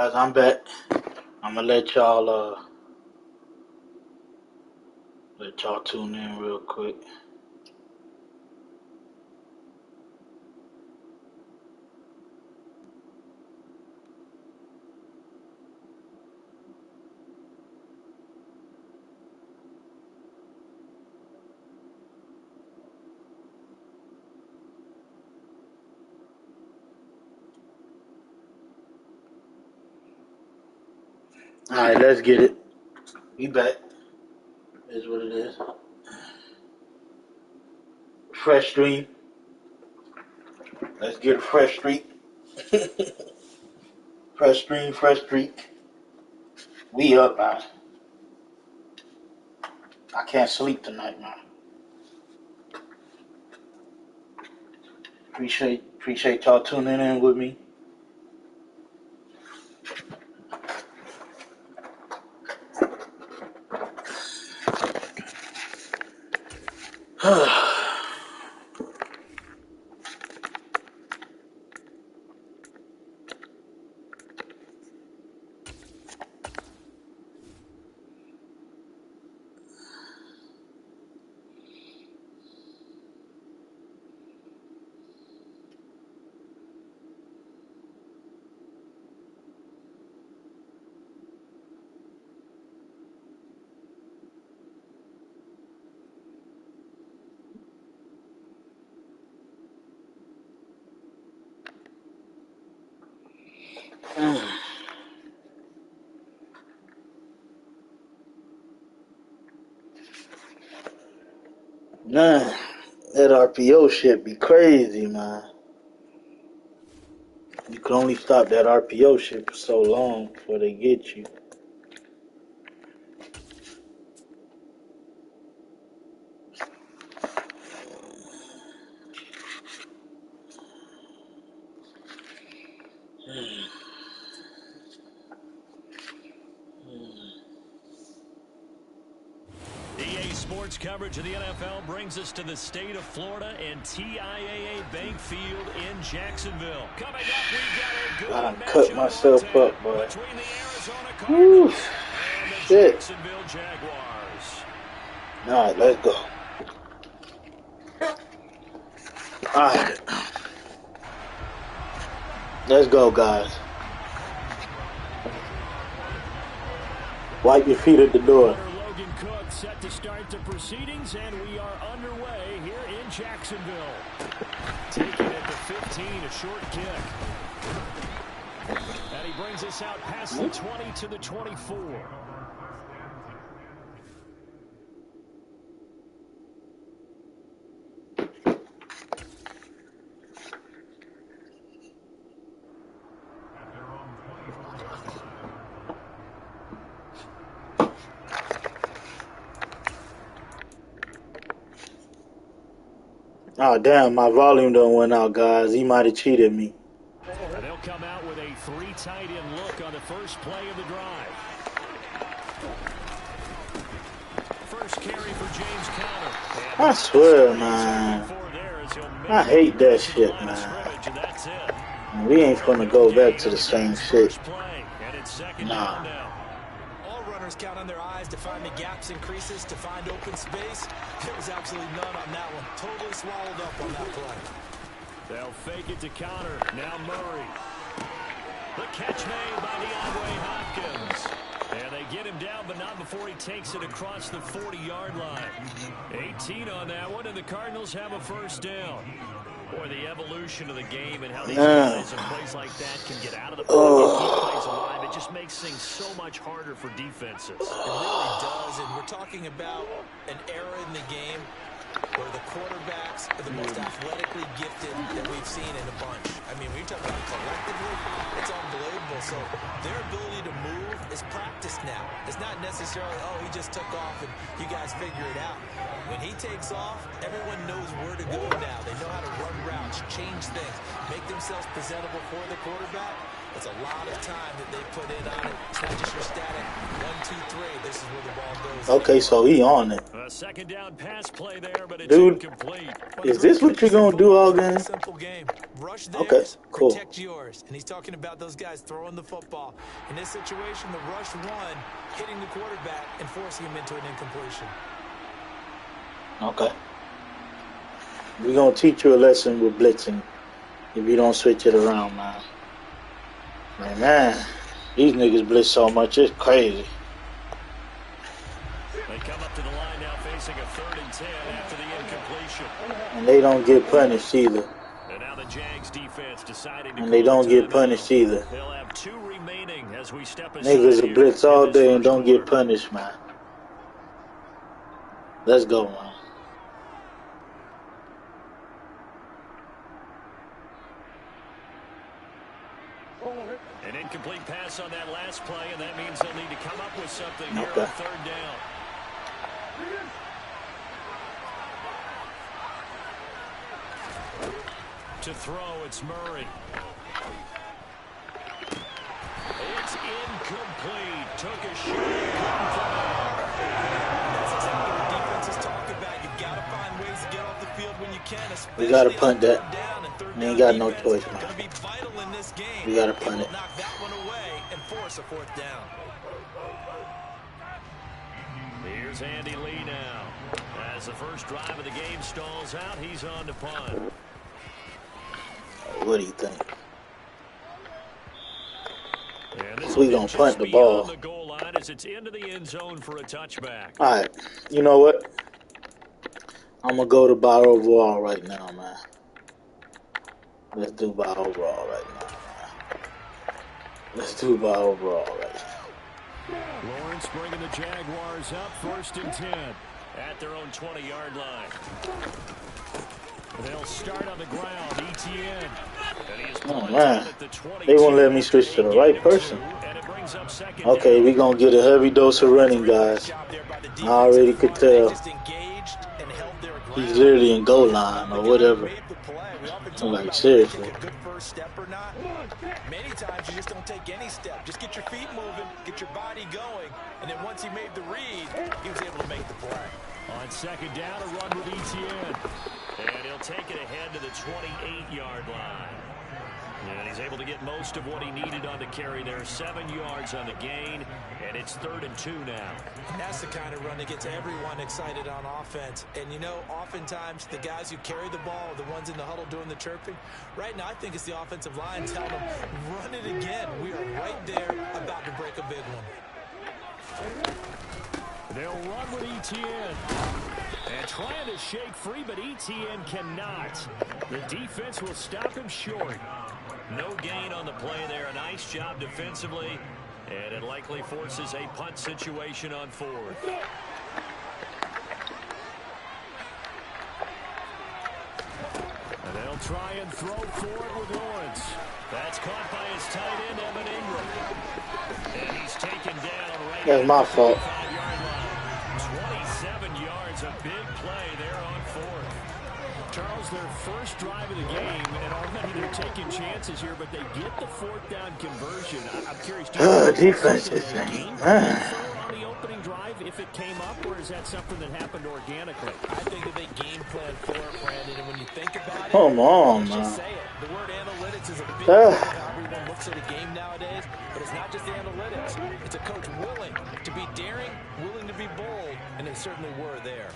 Guys, I'm back. I'm gonna let y'all tune in real quick. All right, let's get it. We back. Is what it is. Fresh stream. Let's get a fresh streak. Fresh stream, fresh streak. We up, man. I can't sleep tonight, man. Appreciate y'all tuning in with me. Man, that RPO shit be crazy, man. You can only stop that RPO shit for so long before they get you. EA Sports coverage of the NFL brings us to the state of Florida and TIAA Bank Field in Jacksonville. Coming up, we got a good cut myself up, boy. between the Arizona Cardinals and the shit. Jacksonville Jaguars. All right, let's go. All right. Let's go, guys. Wipe your feet at the door. Logan Cook set to start the proceedings, and we are underway here in Jacksonville. Taking it to 15, a short kick. And he brings us out past the 20 to the 24. Oh, damn, my volume done went out, guys. He might have cheated me. And they'll come out with a 3 tight end look on the first play of the drive. First carry for James Conner. I swear, man. I hate that shit, man. We ain't gonna go back to the same shit. Nah. All runners count on their eyes to find the gaps and creases, to find open space. There was absolutely none on that one. Totally swallowed up on that play. They'll fake it to Conner. Now Murray. The catch made by DeAndre Hopkins. And they get him down, but not before he takes it across the 40-yard line. 18 on that one, and the Cardinals have a first down. Boy, the evolution of the game and how these guys and plays like that can get out of the pocket, keep plays alive. It just makes things so much harder for defenses. It really does, and we're talking about an era in the game where the quarterbacks are the most athletically gifted that we've seen in a bunch. I mean, when you talk about collectively, it's unbelievable. So their ability to move is practiced now. It's not necessarily, oh, he just took off and you guys figure it out. When he takes off, everyone knows where to go now. They know how to run routes, change things, make themselves presentable for the quarterback. It's a lot of time that they put in on it. It's not just your static 1, 2, 3. This is where the the ball goes. Okay, so he on it. A second down pass play there, but it's Dude, incomplete. is this what you're gonna do all game? Simple game. Rush Okay, theirs, cool. protect yours. And he's talking about those guys throwing the football. In this situation, the rush one, hitting the quarterback and forcing him into an incompletion. Okay. We're gonna teach you a lesson with blitzing if you don't switch it around, man. Man, these niggas blitz so much, it's crazy. They come up to the line now facing a 3rd and 10 after the incompletion. And they don't get punished either. And now the Jags defense deciding to And they don't get punished either. They'll have 2 remaining as we step aside. Niggas will blitz all day and don't get punished, man. Let's go, man. An incomplete pass on that last play, and that means they'll need to come up with something here Okay. on 3rd down. To throw, it's Murray. It's incomplete. Took a shot. That's exactly what defenses talk about. You've got to find ways to get off the field when you can. We gotta punt that. We ain't got no choice, man. Be vital in this game. We gotta punt it. Knock that one away and force a 4th down. Here's Andy Lee now. As the first drive of the game stalls out, he's on to punt. What do you think? And We gonna punt the ball. The goal line as it's into the end zone for a touchback. All right. You know what? I'm gonna go to buy overall right now, man. Let's do buy overall right now, man. Let's do buy overall right now. Lawrence bringing the Jaguars up 1st and 10 at their own 20-yard line. They'll start on the ground. ETN. Oh, man. They won't let me switch to the right person. Okay, we're going to get a heavy dose of running, guys. I already could tell. He's literally in goal line or whatever. I'm like, seriously. Many times you just don't take any step. Just get your feet moving, get your body going, and then once he made the read, he was able to make the play. On 2nd down, a run with ETN. And he'll take it ahead to the 28-yard line. And he's able to get most of what he needed on the carry there. 7 yards on the gain, and it's 3rd and 2 now. And that's the kind of run that gets everyone excited on offense. And, you know, oftentimes the guys who carry the ball are the ones in the huddle doing the chirping. Right now, I think it's the offensive line telling them, run it again. We are right there about to break a big one. They'll run with ETN. And trying to shake free, but ETN cannot. The defense will stop him short. No gain on the play there. A nice job defensively. And it likely forces a punt situation on 4th. And they'll try and throw forward with Lawrence. That's caught by his tight end, Evan Ingram. And he's taken down right. That's my fault. 27 yards, a big play there on 4th. Charles, their first drive of the game, and already they're taking chances here, but they get the 4th down conversion. I'm curious. Defense is game, man. On the opening drive, if it came up, or is that something that happened organically? I think that they game plan for it, Brandon, and when you think about it, Come on, let's just man. say it. The word analytics is a big part of how everyone looks at a game nowadays, but it's not just the analytics. It's a coach willing to be daring, willing to be bold, and they certainly were there.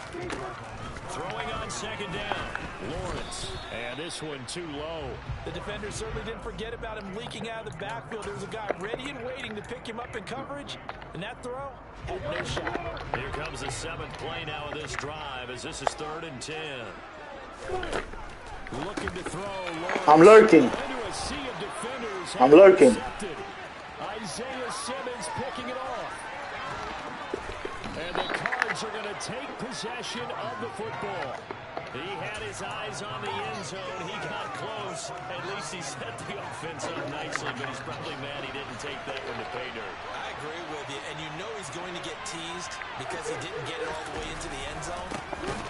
Throwing on 2nd down, Lawrence. And this one too low. The defenders certainly didn't forget about him leaking out of the backfield. There was a guy ready and waiting to pick him up in coverage, and that throw had no shot. Here comes the 7th play now of this drive as this is 3rd and 10. Looking to throw. Lawrence. I'm lurking. I'm lurking. Isaiah Simmons picking it off. And the Cards are going to take possession of the football. He had his eyes on the end zone. He got close. At least he set the offense up nicely, but he's probably mad he didn't take that one to pay dirt. I agree with you, and you know he's going to get teased because he didn't get it all the way into the end zone.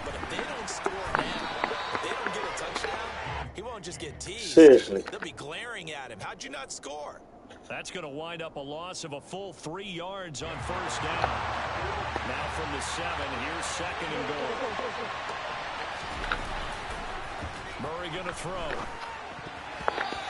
But if they don't score now, if they don't get a touchdown, he won't just get teased. Seriously. They'll be glaring at him. How'd you not score? That's going to wind up a loss of a full 3 yards on first down. Now from the 7, here's second and goal. Murray going to throw.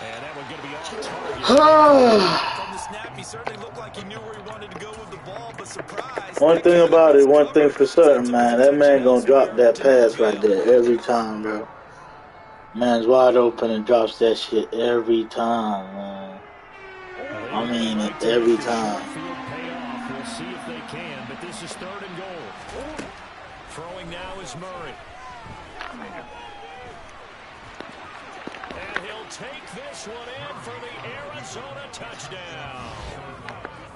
And that one's going to be off target. From the snap, he certainly looked like he knew where he wanted to go with the ball, but surprise. One thing about it, one thing for certain, man, that man gonna drop that pass right there every time, bro. Man's wide open and drops that shit every time, man. I mean it every time. We'll see if they can, but this is third and goal. Throwing now is Murray. And he'll take this one in for the Arizona touchdown.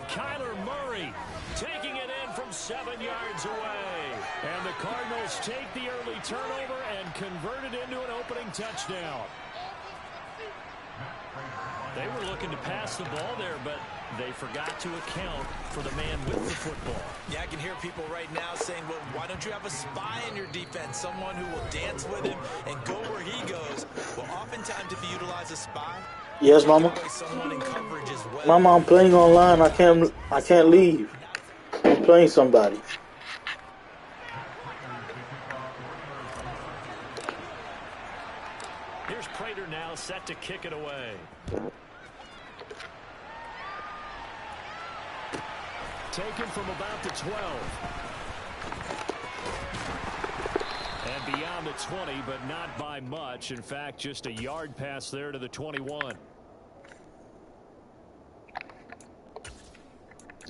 Kyler Murray taking it in from 7 yards away. And the Cardinals take the early turnover and convert it into an opening touchdown. They were looking to pass the ball there, but they forgot to account for the man with the football. Yeah, I can hear people right now saying, well, why don't you have a spy in your defense, someone who will dance with him and go where he goes? Well, oftentimes if you utilize a spy, yes, Mama. someone in coverage as well. Mama, I'm playing online. I can't leave. I'm playing somebody. Here's Prater now set to kick it away. Taken from about the 12. And beyond the 20, but not by much. In fact, just a yard pass there to the 21.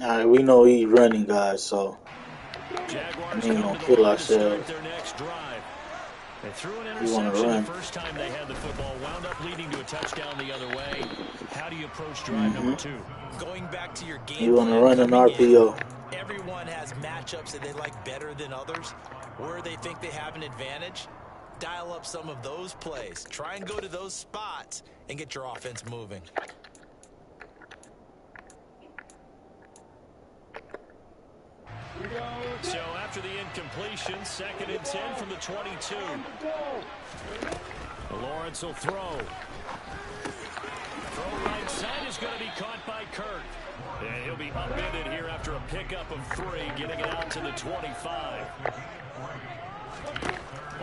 All right, we know he's running, guys, so Jaguars we ain't gonna kill ourselves. their next drive. They threw an We wanna interception run. the first time they had the football, wound up leading to a touchdown the other way. How do you approach drive number 2? Going back to your game, You want to run an RPO. everyone has matchups that they like better than others, where they think they have an advantage. Dial up some of those plays. Try and go to those spots and get your offense moving. So after the incompletion, 2nd and 10 from the 22. Lawrence will throw. Throw right side is going to be caught by Kirk. And he'll be upended here after a pickup of 3, getting it out to the 25.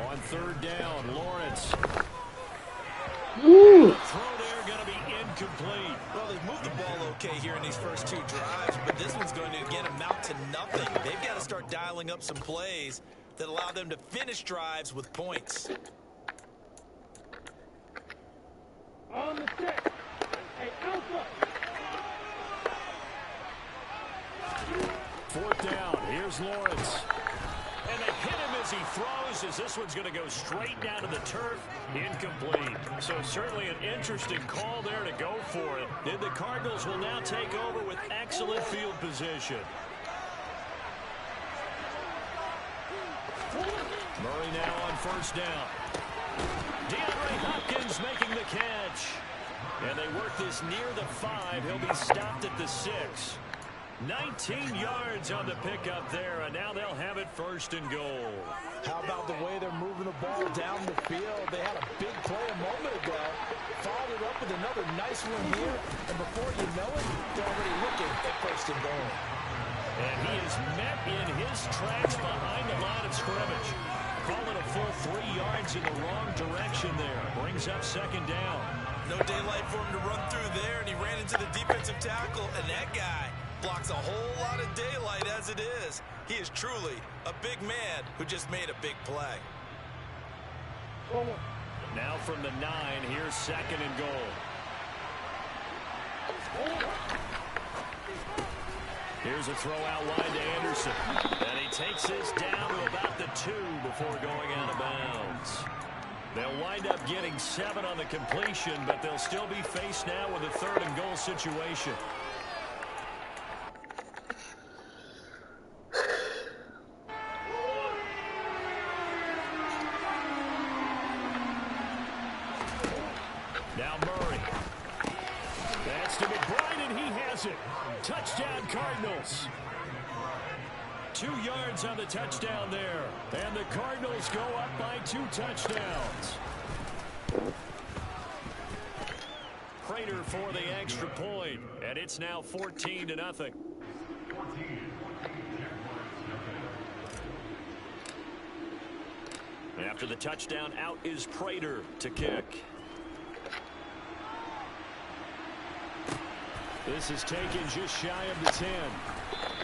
On 3rd down, Lawrence. Woo. Throw there going to be incomplete. Well, they've moved the ball okay here in these first 2 drives, but this one's going to, again, amount to nothing. They've got to start dialing up some plays that allow them to finish drives with points. On the set. Hey, Alpha. 4th down, here's Lawrence. And they hit him as he throws, as this one's going to go straight down to the turf. Incomplete. So certainly an interesting call there to go for it. And the Cardinals will now take over with excellent field position. Murray now on 1st down. DeAndre Hopkins making the catch. And they work this near the 5. He'll be stopped at the 6. 19 yards on the pickup there, and now they'll have it 1st and goal. How about the way they're moving the ball down the field? They had a big play a moment ago, followed it up with another nice one here, and before you know it, they're already looking at 1st and goal. And he is met in his tracks behind the line of scrimmage. Call it a full 3 yards in the wrong direction there. Brings up 2nd down. No daylight for him to run through there, and he ran into the defensive tackle, and that guy blocks a whole lot of daylight as it is. He is truly a big man who just made a big play. Now from the 9, here's 2nd and goal. Here's a throw out wide to Anderson. And he takes this down to about the 2 before going out of bounds. They'll wind up getting 7 on the completion, but they'll still be faced now with a 3rd and goal situation. Now Murray. That's to McBride, and he has it. Touchdown, Cardinals. 2 yards on the touchdown there. And the Cardinals go up by 2 touchdowns. no-brainer for the extra point, and it's now 14-0. After the touchdown, out is Prater to kick. This is taken just shy of the 10.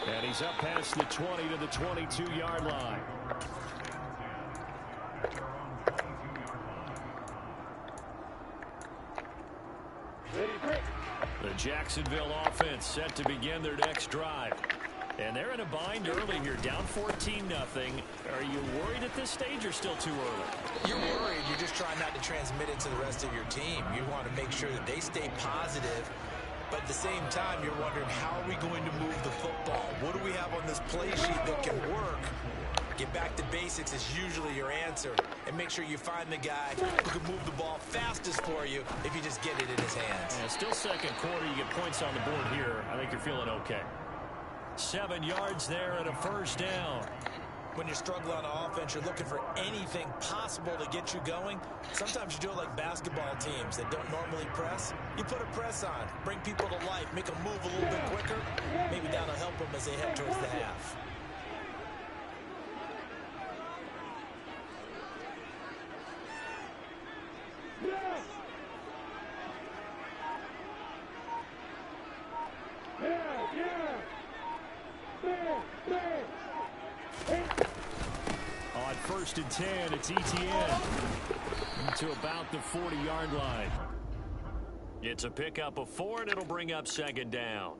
And he's up past the 20 to the 22-yard line. The Jacksonville offense set to begin their next drive. And they're in a bind early here, down 14-0. Are you worried at this stage or still too early? You're worried. You're just trying not to transmit it to the rest of your team. You want to make sure that they stay positive. But at the same time, you're wondering, how are we going to move the football? What do we have on this play sheet that can work? Get back to basics is usually your answer. And make sure you find the guy who can move the ball fastest for you if you just get it in his hands. Yeah, still second quarter. You get points on the board here. I think you're feeling okay. 7 yards there and a first down. When you're struggling on offense, you're looking for anything possible to get you going. Sometimes you do it like basketball teams that don't normally press. You put a press on, bring people to life, make them move a little bit quicker. Maybe that'll help them as they head towards the half. On 1st and 10, it's ETN to about the 40-yard line. It's a pickup of 4, and it'll bring up second down.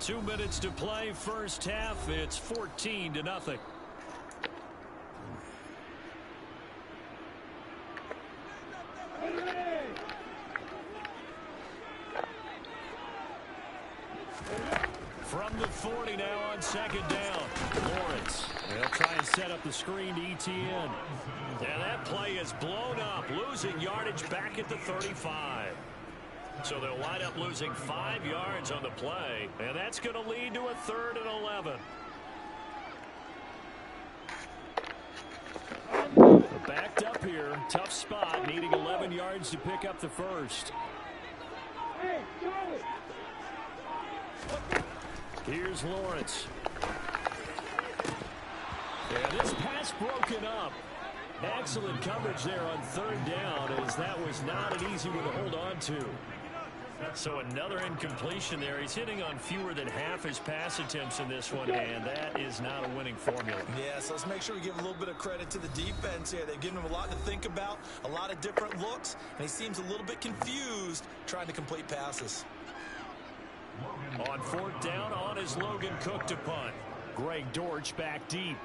Two minutes to play, first half. It's 14-0. From the 40 now on second down. Lawrence. They'll try and set up the screen to ETN. And that play is blown up, losing yardage back at the 35. So they'll wind up losing 5 yards on the play, and that's going to lead to a 3rd and 11. Backed up here, tough spot, needing 11 yards to pick up the first. Here's Lawrence. And this pass broken up. Excellent coverage there on 3rd down, as that was not an easy one to hold on to. So another incompletion there. He's hitting on fewer than half his pass attempts in this one, and that is not a winning formula. Yeah, so let's make sure we give a little bit of credit to the defense here. They've given him a lot to think about, a lot of different looks, and he seems a little bit confused trying to complete passes. On 4th down, on is Logan Cook to punt. Greg Dortch back deep.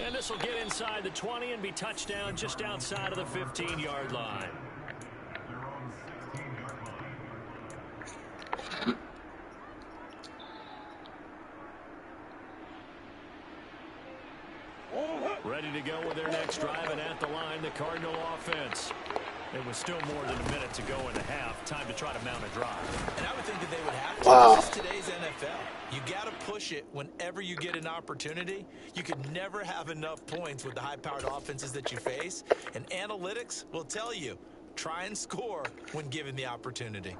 And this will get inside the 20 and be touchdown just outside of the 15-yard line. Ready to go with their next drive, and at the line, the Cardinal offense. It was still more than a minute to go in the half. Time to try to mount a drive. And I would think that they would have to. This is today's NFL. You got to push it whenever you get an opportunity. You could never have enough points with the high-powered offenses that you face. And analytics will tell you, try and score when given the opportunity.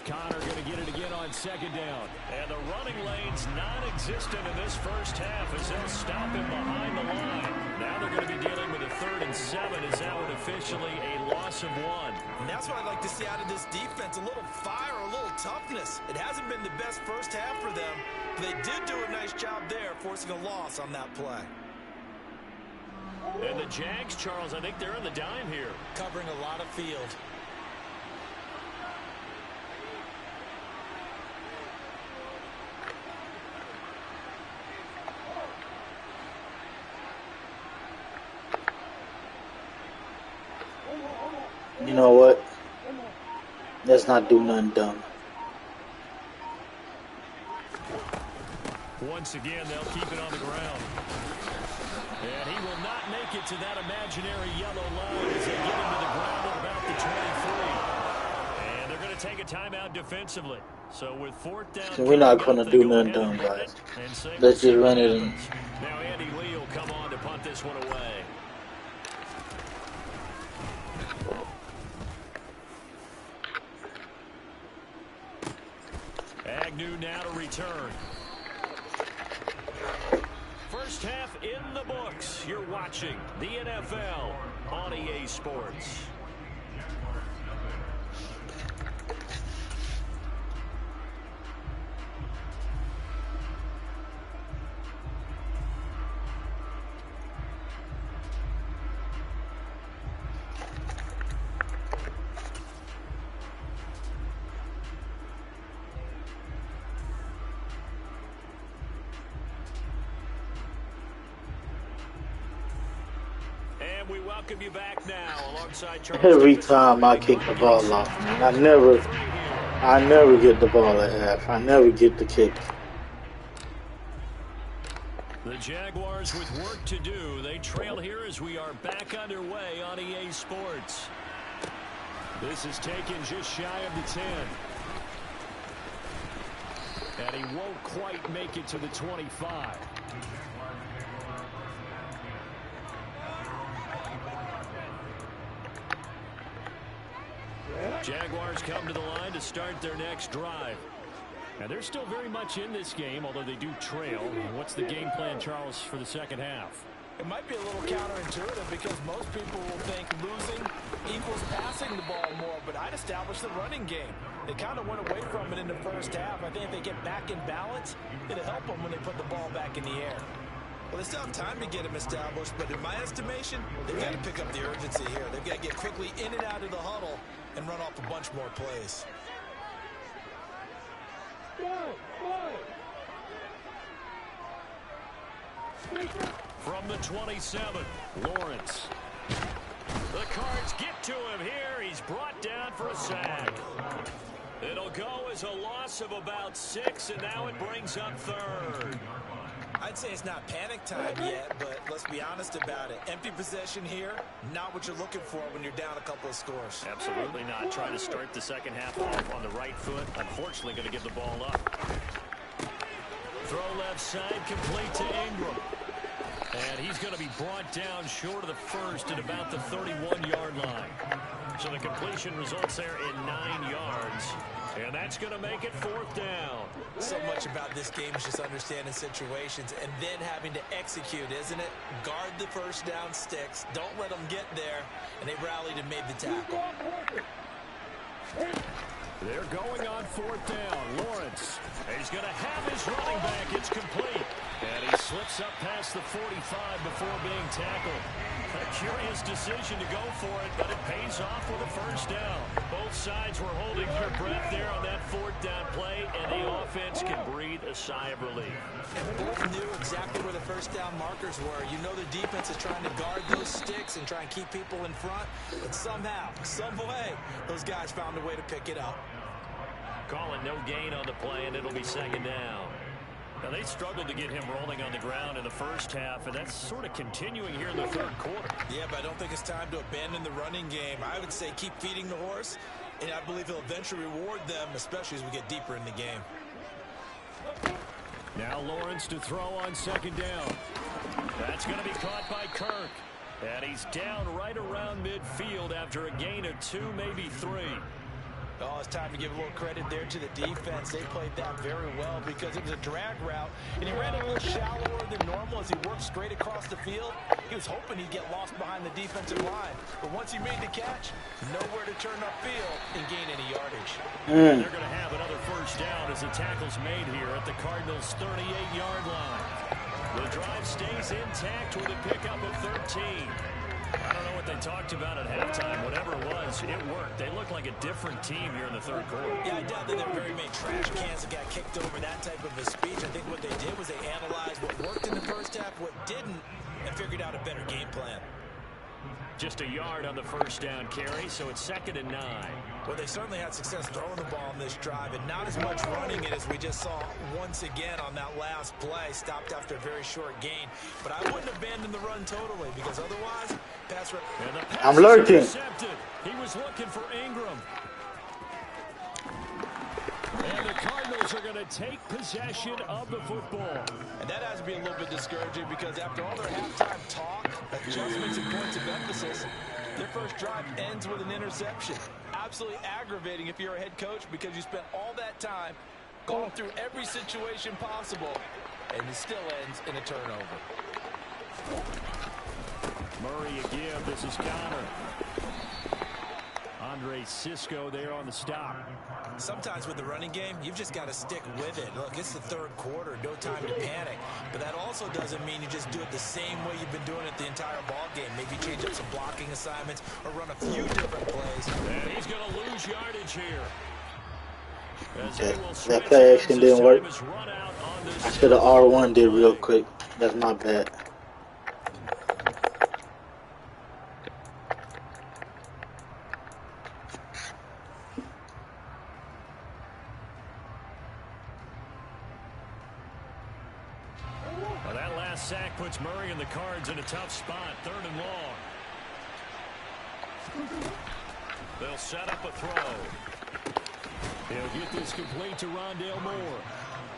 Connor going to get it again on second down. And the running lane's non-existent in this first half as they'll stop him behind the line. Now they're going to be dealing with a 3rd and 7 as that would officially a loss of 1. And that's what I'd like to see out of this defense, a little fire, a little toughness. It hasn't been the best first half for them, but they did do a nice job there, forcing a loss on that play. And the Jags, Charles, I think they're on the dime here. Covering a lot of field. You know what? Let's not do nothing dumb. Once again, they'll keep it on the ground. And he will not make it it to that imaginary yellow line as they get him to the ground at about the 23. And they're going to take a timeout defensively. So with fourth down, so we're not going to do nothing dumb, guys. Let's just run it in. Now Andy Lee will come on to punt this one away. Agnew now to return. First half in the books. You're watching the NFL on EA Sports. We welcome you back now alongside Charles. Every time I kick the ball off, man, I never get the ball at half. I never get the kick. The Jaguars with work to do. They trail here as we are back underway on EA Sports. This is taken just shy of the 10. And he won't quite make it to the 25. Jaguars come to the line to start their next drive. And they're still very much in this game, although they do trail. What's the game plan, Charles, for the second half? It might be a little counterintuitive because most people will think losing equals passing the ball more, but I'd establish the running game. They kind of went away from it in the first half. I think if they get back in balance, it'll help them when they put the ball back in the air. Well, they still have time to get them established, but in my estimation, they've got to pick up the urgency here. They've got to get quickly in and out of the huddle and run off a bunch more plays. From the 27, Lawrence. The Cards get to him here. He's brought down for a sack. It'll go as a loss of about 6, and now it brings up third. I'd say it's not panic time yet, but let's be honest about it. Empty possession here, not what you're looking for when you're down a couple of scores. Absolutely not. Trying to start the second half off on the right foot. Unfortunately, going to give the ball up. Throw left side, complete to Ingram. And he's going to be brought down short of the first at about the 31-yard line. So the completion results there in 9 yards. And that's going to make it fourth down. So much about this game is just understanding situations and then having to execute, isn't it? Guard the first down sticks. Don't let them get there. And they rallied and made the tackle. They're going on fourth down. Lawrence. He's going to have his running back. It's complete. And he slips up past the 45 before being tackled. A curious decision to go for it, but it pays off with a first down. Both sides were holding their breath there on that fourth down play, and the offense can breathe a sigh of relief. And both knew exactly where the first down markers were. You know the defense is trying to guard those sticks and try and keep people in front, but somehow, some way, those guys found a way to pick it up. Calling no gain on the play, and it'll be second down. Now, they struggled to get him rolling on the ground in the first half, and that's sort of continuing here in the third quarter. Yeah, but I don't think it's time to abandon the running game. I would say keep feeding the horse, and I believe he'll eventually reward them, especially as we get deeper in the game. Now Lawrence to throw on second down. That's going to be caught by Kirk. And he's down right around midfield after a gain of 2, maybe 3. Oh, it's time to give a little credit there to the defense. They played that very well because it was a drag route, and he ran a little shallower than normal as he worked straight across the field. He was hoping he'd get lost behind the defensive line, but once he made the catch, nowhere to turn upfield and gain any yardage. They're going to have another first down as the tackle's made here at the Cardinals' 38-yard line. The drive stays intact with a pickup of 13. I don't know what they talked about at halftime. Whatever it was, it worked. They look like a different team here in the third quarter. Yeah, I doubt that there were very many trash cans that got kicked over that type of a speech. I think what they did was they analyzed what worked in the first half, what didn't, and figured out a better game plan. just a yard on the first down carry, so it's 2nd and 9. Well, they certainly had success throwing the ball on this drive, and not as much running it as we just saw once again on that last play. Stopped after a very short gain. But I wouldn't abandon the run totally, because otherwise, pass. I'm lurking. He was looking for Ingram. And the Cardinals are going to take possession of the football. And that has to be a little bit discouraging because after all their halftime talk, adjustments and points of emphasis, their first drive ends with an interception. Absolutely aggravating if you're a head coach because you spent all that time going through every situation possible, and it still ends in a turnover. Murray again. This is Connor. Andre Cisco there on the stop. Sometimes with the running game, you've just got to stick with it. Look, it's the third quarter, no time to panic. But that also doesn't mean you just do it the same way you've been doing it the entire ball game. Maybe change up some blocking assignments or run a few different plays. And he's going to lose yardage here. Okay, that play action didn't work. I should have R1 did real quick. That's my bad. Well, that last sack puts Murray and the Cards in a tough spot. 3rd and long. They'll set up a throw. He'll get this complete to Rondale Moore.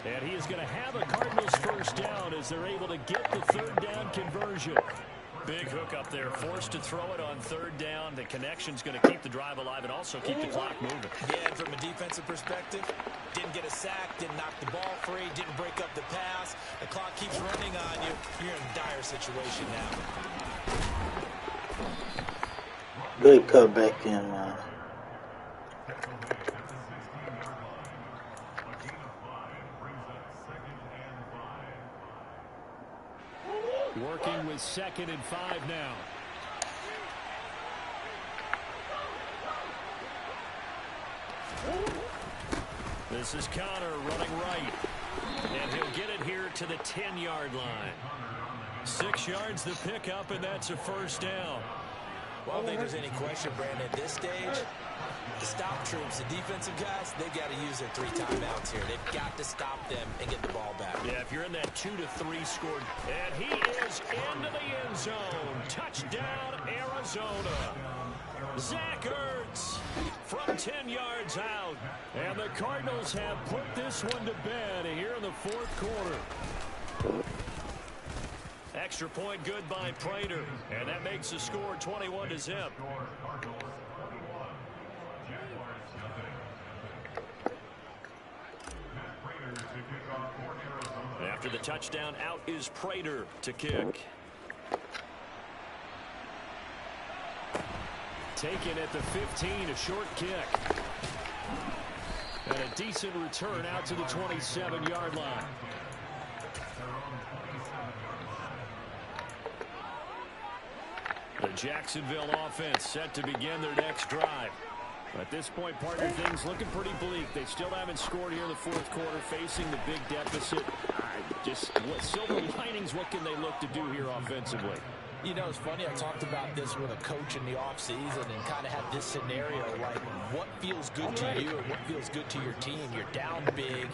And he is going to have a Cardinals first down as they're able to get the 3rd down conversion. Big hook up there, forced to throw it on 3rd down. The connection's going to keep the drive alive and also keep the clock moving. Yeah, and from a defensive perspective, didn't get a sack, didn't knock the ball free, didn't break up the pass. The clock keeps running on you. You're in a dire situation now. Good cutback in, man. Working with 2nd and 5 now. This is Connor running right. And he'll get it here to the 10-yard line. 6 yards the pickup, and that's a first down. Well, I don't think there's any question, Brandon, at this stage, the stop troops, the defensive guys, they've got to use their 3 timeouts here. They've got to stop them and get the ball back. Yeah, if you're in that 2-3 score, and he is into the end zone. Touchdown, Arizona. Zach Ertz from 10 yards out. And the Cardinals have put this one to bed here in the 4th quarter. Extra point good by Prater. And that makes the score 21-0. After the touchdown, out is Prater to kick. Taken at the 15, a short kick. And a decent return out to the 27-yard line. The Jacksonville offense set to begin their next drive. At this point, partner, things looking pretty bleak. They still haven't scored here in the 4th quarter, facing the big deficit. Just what silver linings, what can they look to do here offensively? You know, it's funny, I talked about this with a coach in the offseason and kind of had this scenario, like what feels good to you and what feels good to your team. You're down big.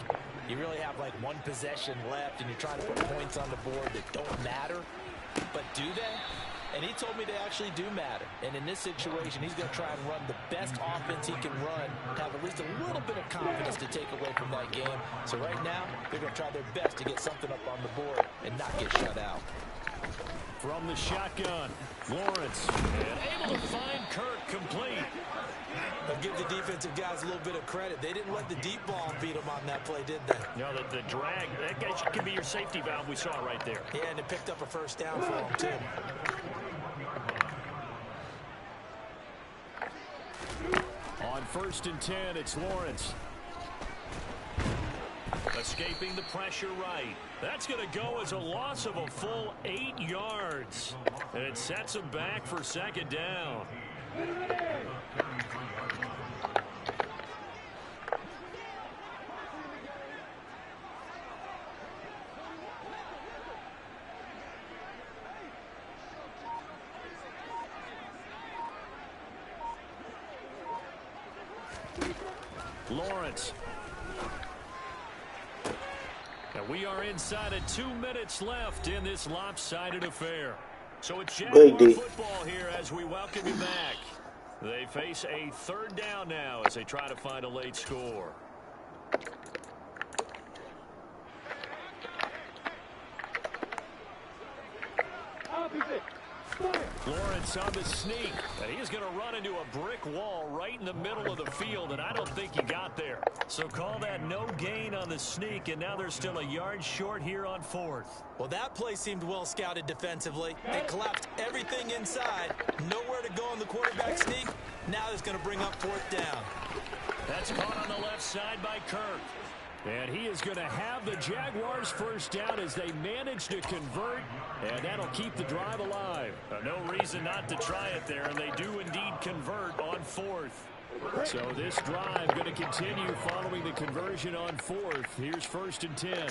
You really have like 1 possession left, and you're trying to put points on the board that don't matter. But do they? And he told me they actually do matter. And in this situation, he's going to try and run the best offense he can run, have at least a little bit of confidence to take away from that game. So right now, they're going to try their best to get something up on the board and not get shut out. From the shotgun, Lawrence, and able to find Kirk complete. I'll give the defensive guys a little bit of credit. They didn't let the deep ball beat them on that play, did they? No, the drag, that guy could be your safety valve we saw right there. Yeah, and it picked up a first down for them, too. On 1st and 10, it's Lawrence. Escaping the pressure right. That's going to go as a loss of a full 8 yards. And it sets him back for 2nd down. Lawrence. And we are inside of 2 minutes left in this lopsided affair. So it's Jaguar football here as we welcome you back. They face a third down now as they try to find a late score. Lawrence on the sneak, and he's going to run into a brick wall right in the middle of the field, and I don't think he got there. So call that no gain on the sneak, and now they're still a yard short here on fourth. Well, that play seemed well scouted defensively. They collapsed everything inside. Nowhere to go on the quarterback sneak. Now it's going to bring up fourth down. That's caught on the left side by Kirk. And he is going to have the Jaguars first down as they manage to convert, and that'll keep the drive alive. No reason not to try it there, and they do indeed convert on fourth. So this drive going to continue following the conversion on fourth. Here's 1st and 10.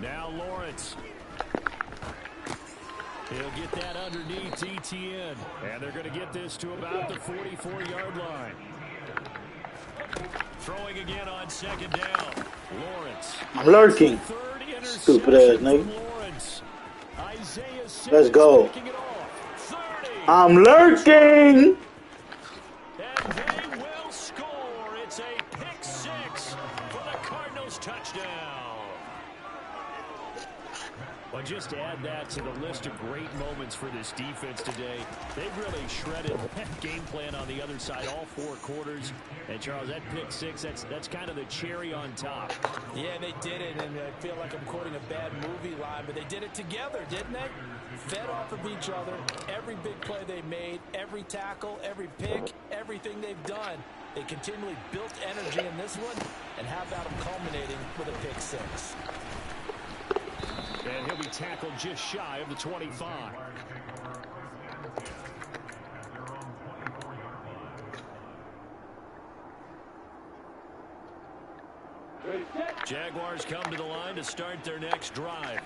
Now Lawrence. He'll get that underneath ETN. And they're going to get this to about the 44-yard line. Throwing again on 2nd down. Lawrence. I'm lurking. Stupid ass nigga. Let's go. I'm lurking. And they will score. It's a pick 6 for the Cardinals touchdown. Well, just to add that to the list of great moments for this defense today, they've really shredded that game plan on the other side all 4 quarters. And, Charles, that pick 6, that's kind of the cherry on top. Yeah, they did it, and I feel like I'm quoting a bad movie line, but they did it together, didn't they? Fed off of each other, every big play they made, every tackle, every pick, everything they've done. They continually built energy in this one, and how about them culminating with a pick 6? And he'll be tackled just shy of the 25. Jaguars come to the line to start their next drive.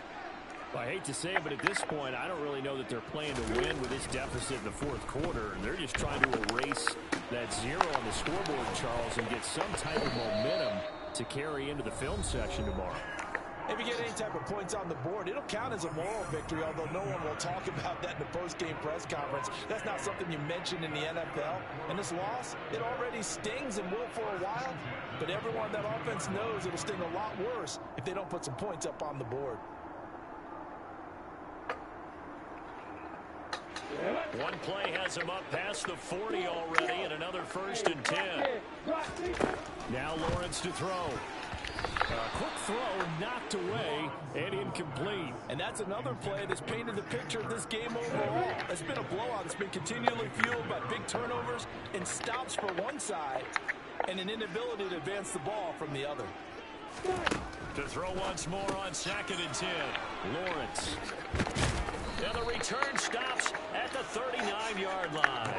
Well, I hate to say it, but at this point, I don't really know that they're playing to win with this deficit in the 4th quarter. And they're just trying to erase that 0 on the scoreboard, Charles, and get some type of momentum to carry into the film section tomorrow. If you get any type of points on the board, it'll count as a moral victory, although no one will talk about that in the post-game press conference. That's not something you mention in the NFL. And this loss, it already stings and will for a while, but everyone that offense knows it'll sting a lot worse if they don't put some points up on the board. One play has him up past the 40 already, and another 1st and 10. Now Lawrence to throw. Quick throw knocked away and incomplete. And that's another play that's painted the picture of this game overall. It's been a blowout. It's been continually fueled by big turnovers and stops for one side and an inability to advance the ball from the other. To throw once more on 2nd and 10. Lawrence. And the return stops at the 39-yard line.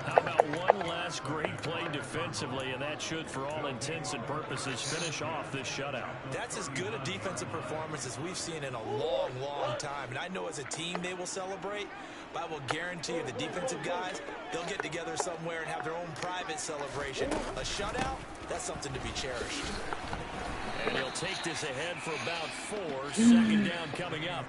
How about one last great play defensively, and that should, for all intents and purposes, finish off this shutout. That's as good a defensive performance as we've seen in a long, long time. And I know as a team they will celebrate, but I will guarantee you the defensive guys, they'll get together somewhere and have their own private celebration. A shutout, that's something to be cherished. And he'll take this ahead for about 4. 2nd down coming up.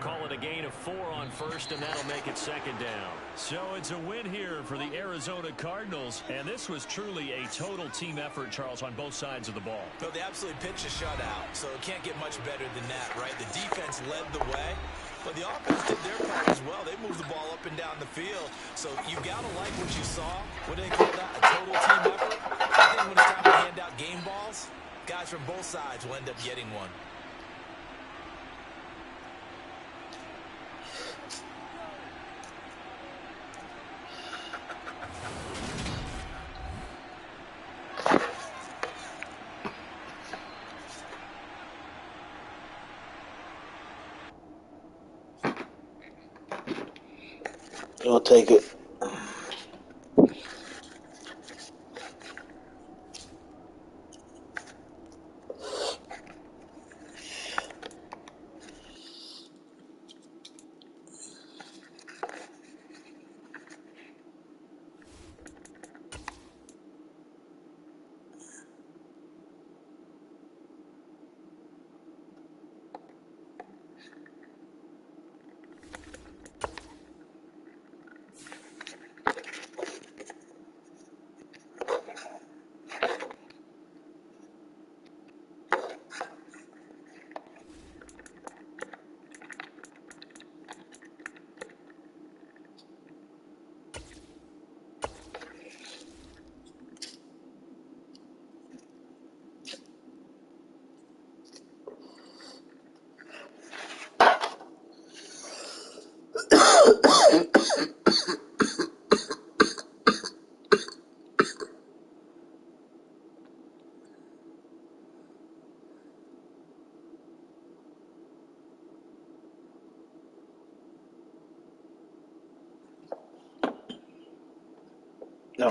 Call it a gain of 4 on 1st, and that'll make it 2nd down. So it's a win here for the Arizona Cardinals, and this was truly a total team effort, Charles, on both sides of the ball. No, they absolutely pitched a shutout, so it can't get much better than that, right? The defense led the way, but the offense did their part as well. They moved the ball up and down the field, so you got to like what you saw. What do they call that? A total team effort? I think when it's time to hand out game balls, guys from both sides will end up getting one. I'll take it. No.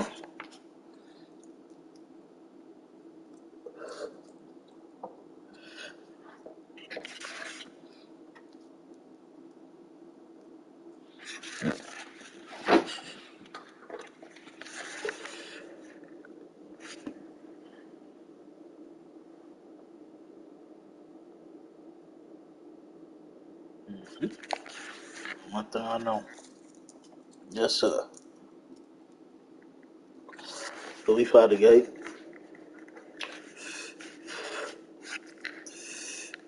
One thing I know. Yes, sir. So we fight the gate.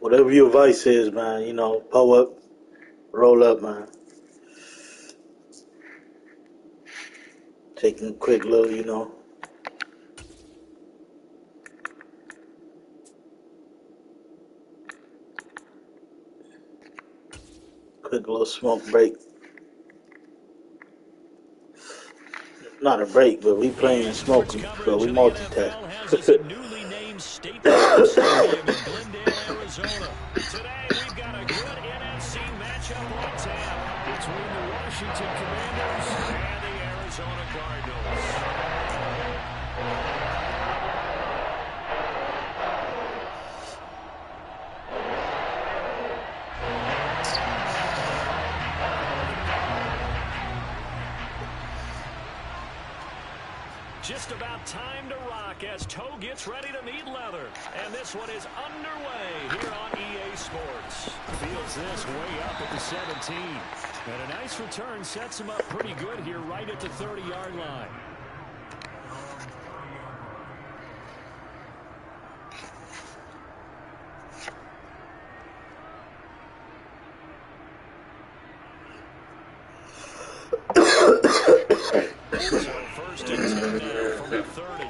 Whatever your vice is, man, you know, pull up, roll up, man. Taking a quick little, you know. Quick little smoke break. Not a break, but we playing and smoking, so we multitask. has us at newly named State Farm Stadium in Glendale, Arizona. Today, we've got a good NFC matchup on tap between the Washington Commanders and the Arizona Cardinals. Just about time to rock as toe gets ready to meet leather. And this one is underway here on EA Sports. Feels this way up at the 17. And a nice return sets him up pretty good here right at the 30-yard line. So first and 10 now from the 30.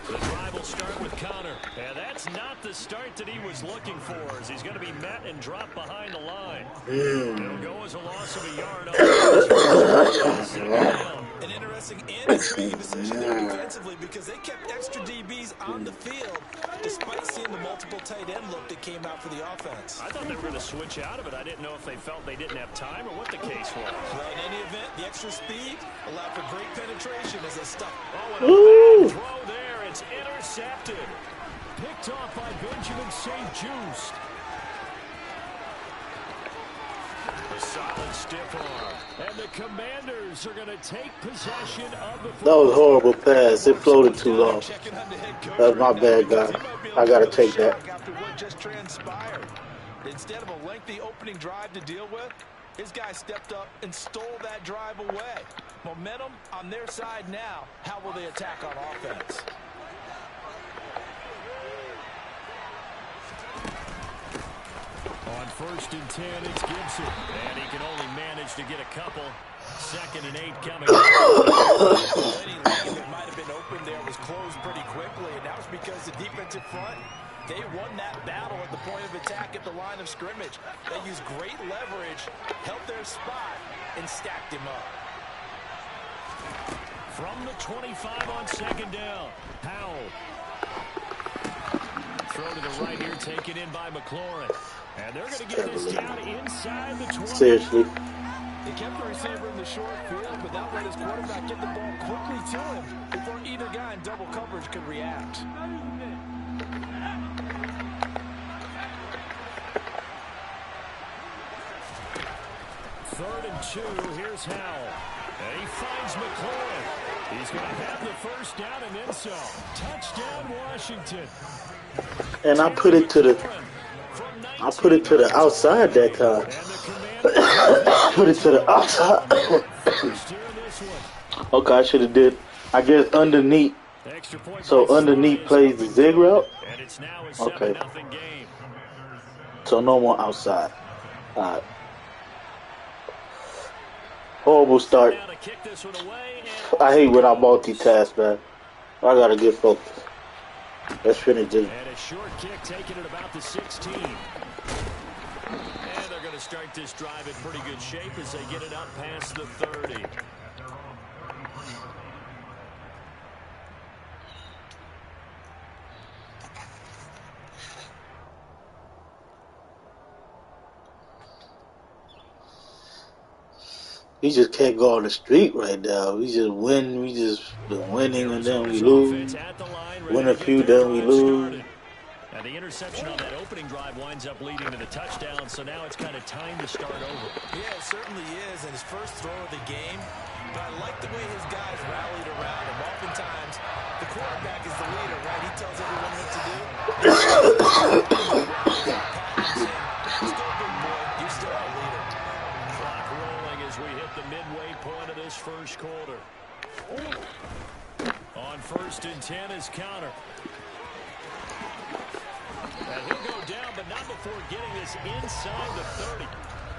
The drive will start with Connor. And that's not the start that he was looking for, as he's going to be met and dropped behind the line. It'll go as a loss of a yard on an interesting and intriguing decision there defensively, because they kept extra DBs on the field despite seeing the multiple tight end look that came out for the offense. I thought they were going to switch out of it. I didn't know if they felt they didn't have time or what the case was. Well, in any event, the extra speed allowed for great penetration as they stuck. Oh, and a bad throw there. It's intercepted. Picked off by Benjamin St. Just. A solid stiff arm. And the Commanders are going to take possession of the football. That was a horrible pass. It floated too long. That was my bad, guy. I got to take that. After what just transpired. Instead of a lengthy opening drive to deal with, his guy stepped up and stole that drive away. Momentum on their side now. How will they attack on offense? On first and 10, it's Gibson. And he can only manage to get a couple. Second and 8 coming up. Any lane that might have been open there was closed pretty quickly, and that was because the defensive front, they won that battle at the point of attack at the line of scrimmage. They used great leverage, held their spot, and stacked him up. From the 25 on second down, Powell. throw to the right here, taken in by McLaurin. And they're going to get this down inside the 20. Seriously. They kept the receiver in the short field, but that let his quarterback get the ball quickly to him before either guy in double coverage could react. Third and 2, here's Howell. And he finds McLaurin. He's going to have the first down and then some. Touchdown, Washington. And I put it to the outside that time. Put it to the outside. Okay, I should have did. I guess underneath. So underneath plays the zig route. Okay. So no more outside. Alright. Horrible start. I hate when I multitask, man. I gotta get focused. Let's finish this. And a short kick taken at about the 16. And they're going to start this drive in pretty good shape as they get it up past the 30. We just can't go on the street right now. We just win. We just been winning and then we lose. Win a few, then we lose. And the interception on that opening drive winds up leading to the touchdown, so now it's kind of time to start over. Yeah, it certainly is, and his first throw of the game. But I like the way his guys rallied around him. Oftentimes, the quarterback is the leader, right? He tells everyone what to do. Let's go, big boy. You're still our leader. Clock rolling as we hit the midway point of this first quarter. On 1st and 10 is Counter. And he'll go down, but not before getting this inside the 30.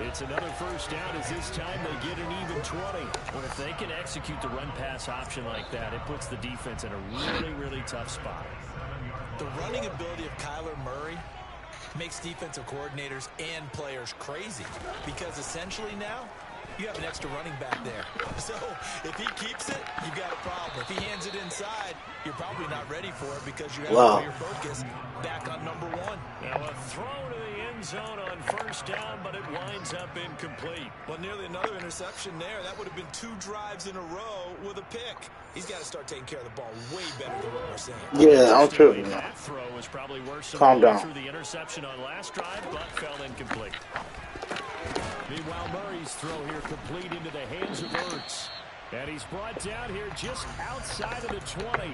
It's another first down as this time they get an even 20. Well, if they can execute the run-pass option like that, it puts the defense in a really, really tough spot. The running ability of Kyler Murray makes defensive coordinators and players crazy because essentially now you have an extra running back there. So if he keeps it, you got a problem. If he hands it inside, you're probably not ready for it because you have to put your focus back on number one. Now a throw to the end zone on first down, but it winds up incomplete. Well, nearly another interception there. That would have been 2 drives in a row with a pick. He's got to start taking care of the ball way better than what we're saying. Yeah, I'm tripping. That throw was probably worse Calm down. Through the interception on last drive, but fell incomplete. Meanwhile, Murray's throw here complete into the hands of Ertz. And he's brought down here just outside of the 20.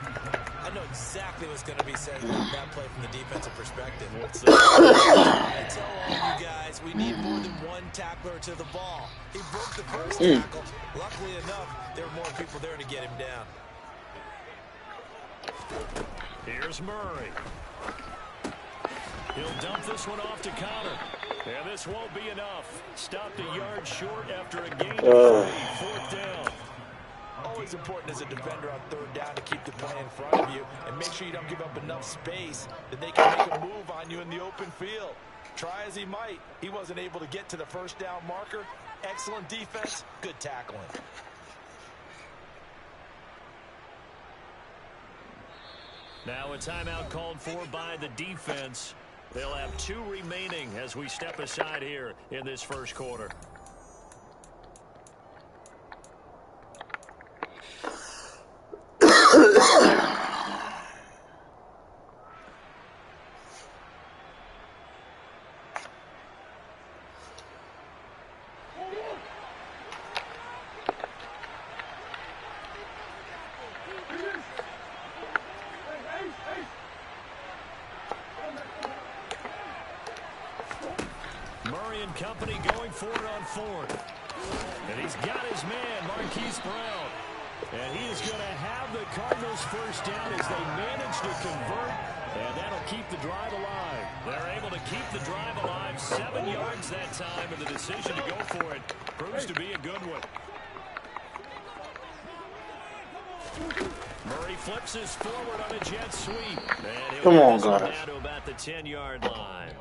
I know exactly what's going to be said in that play from the defensive perspective. What's that? I tell all you guys, we need more than one tackler to the ball. He broke the first tackle. Luckily enough, there were more people there to get him down. Here's Murray. He'll dump this one off to Connor. And this won't be enough. Stopped a yard short after a gain of 3. 4th down. Always important as a defender on 3rd down to keep the play in front of you and make sure you don't give up enough space that they can make a move on you in the open field. Try as he might, he wasn't able to get to the first down marker. Excellent defense, good tackling. Now a timeout called for by the defense. They'll have 2 remaining as we step aside here in this first quarter. Company going for it on 4th. And he's got his man, Marquise Brown. And he is going to have the Cardinals first down as they manage to convert. And that'll keep the drive alive. They're able to keep the drive alive. 7 yards that time, and the decision to go for it proves to be a good one. Murray flips his forward on a jet sweep. And come on, guys. Down to about the 10-yard line.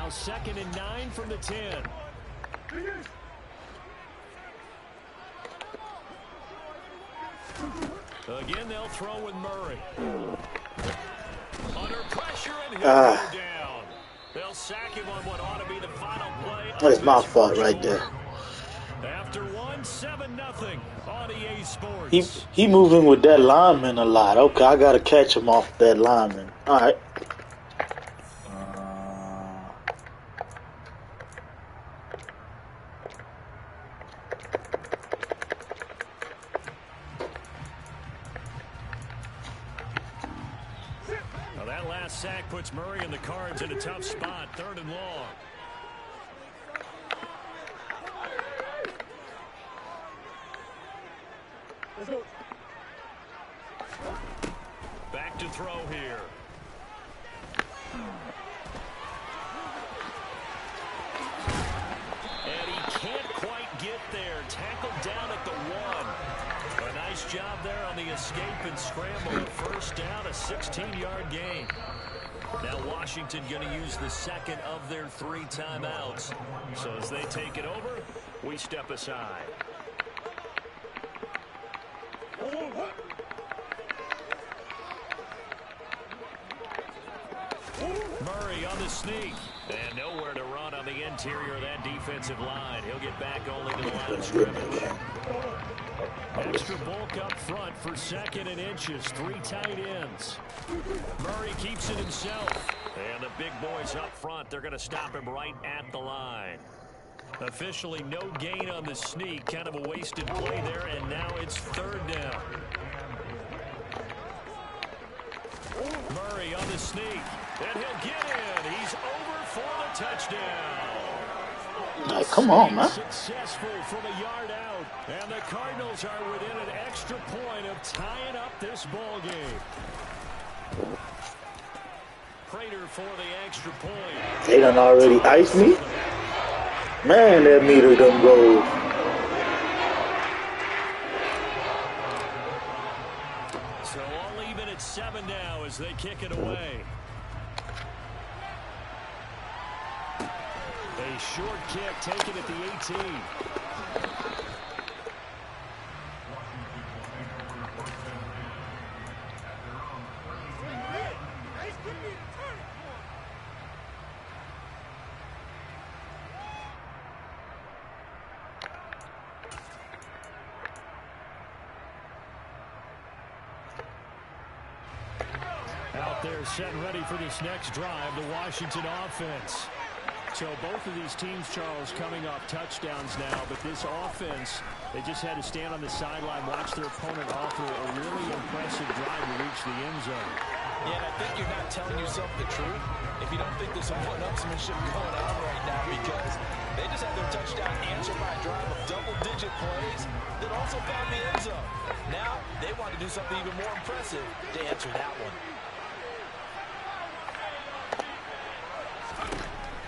Now 2nd and 9 from the 10. Again, they'll throw with Murray. Under pressure, and he'll go down. They'll sack him on what ought to be the final play. That's my fault right there. After 7-0 on EA Sports. He moving with that lineman a lot. Okay, I gotta catch him off that lineman. All right. Well, that last sack puts Murray and the Cards in a tough spot. 3rd and long. Back to throw here. And he can't quite get there. Tackled down at the 1. A nice job there on the escape and scramble. A 1st down, a 16-yard gain. Now Washington going to use the 2nd of their 3 timeouts. So as they take it over, we step aside. Murray on the sneak. And nowhere to run on the interior of that defensive line. He'll get back only to the line of scrimmage. Extra bulk up front for 2nd and inches. 3 tight ends. Murray keeps it himself. And the big boys up front, they're going to stop him right at the line. Officially no gain on the sneak. Kind of a wasted play there. And now it's 3rd down. Murray on the sneak. And he'll get in. He's over for the touchdown. Like, come on, man. Successful from a yard out. And the Cardinals are within an extra point of tying up this ball game. Prater for the extra point. They done already iced me? Man, that meter done goes. So all even at 7 now as they kick it away. A short kick taken at the 18. Out there set and ready for this next drive, the Washington offense. So both of these teams, Charles, coming off touchdowns now, but this offense, they just had to stand on the sideline, watch their opponent offer a really impressive drive to reach the end zone. Yeah, and I think you're not telling yourself the truth if you don't think there's some one-upsmanship going on right now, because they just had their touchdown answered by a drive of double-digit plays that also found the end zone. Now they want to do something even more impressive to answer that one.